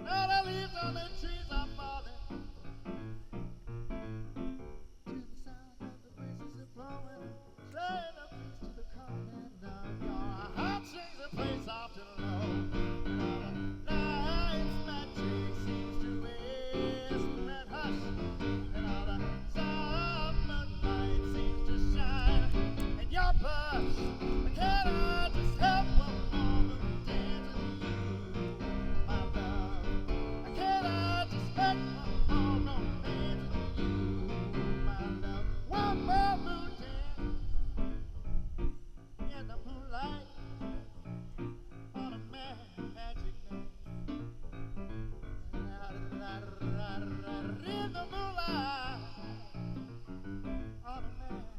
All the leaves on the trees are falling to the sound of the breezes are blowing, straight up to the calling of your heart sings a place soft and low. And all the night's magic seems to whisper and hush, and all the summer light seems to shine in your bush. Can I just have one moment dance with you, my love? Can I just have one moment dance with you, my love? One more moon dance in the moonlight on a magic night. In the moonlight on a magic night.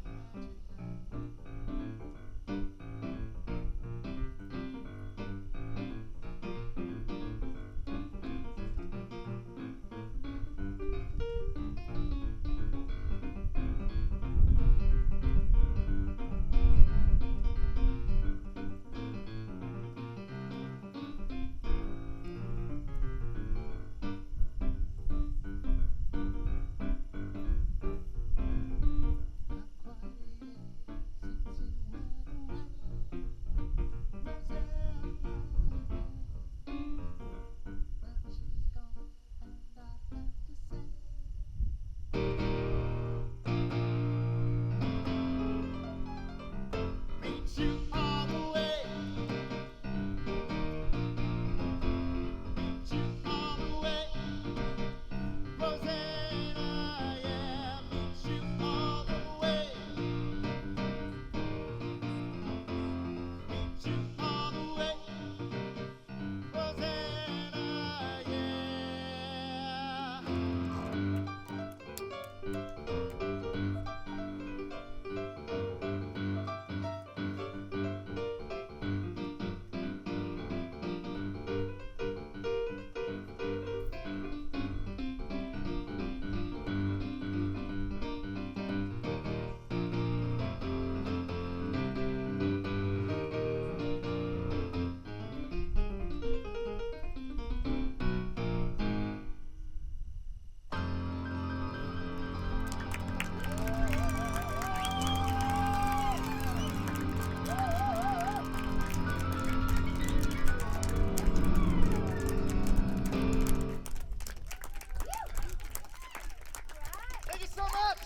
Thank you so much.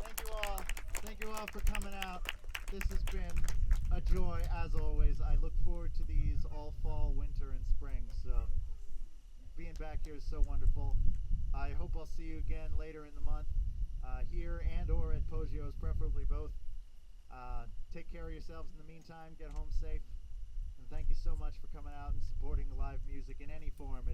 Thank you all. Thank you all for coming out. This has been a joy as always. I look forward to these all fall, winter, and spring. So being back here is so wonderful. I hope I'll see you again later in the month, here and or at Poggio's, preferably both. Take care of yourselves in the meantime. Get home safe. And thank you so much for coming out and supporting live music in any form.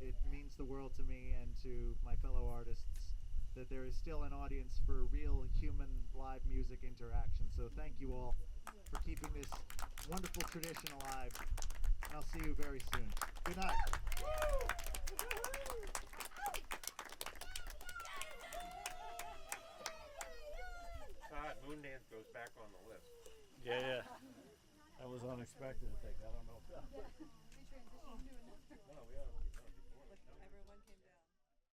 It means the world to me and to my fellow artists that there is still an audience for real human live music interaction. So thank you all for keeping this wonderful tradition alive. And I'll see you very soon. Good night. Moon Dance goes back on the list. Yeah. That was unexpected, I think. I don't know. We transitioned to another. No, we are.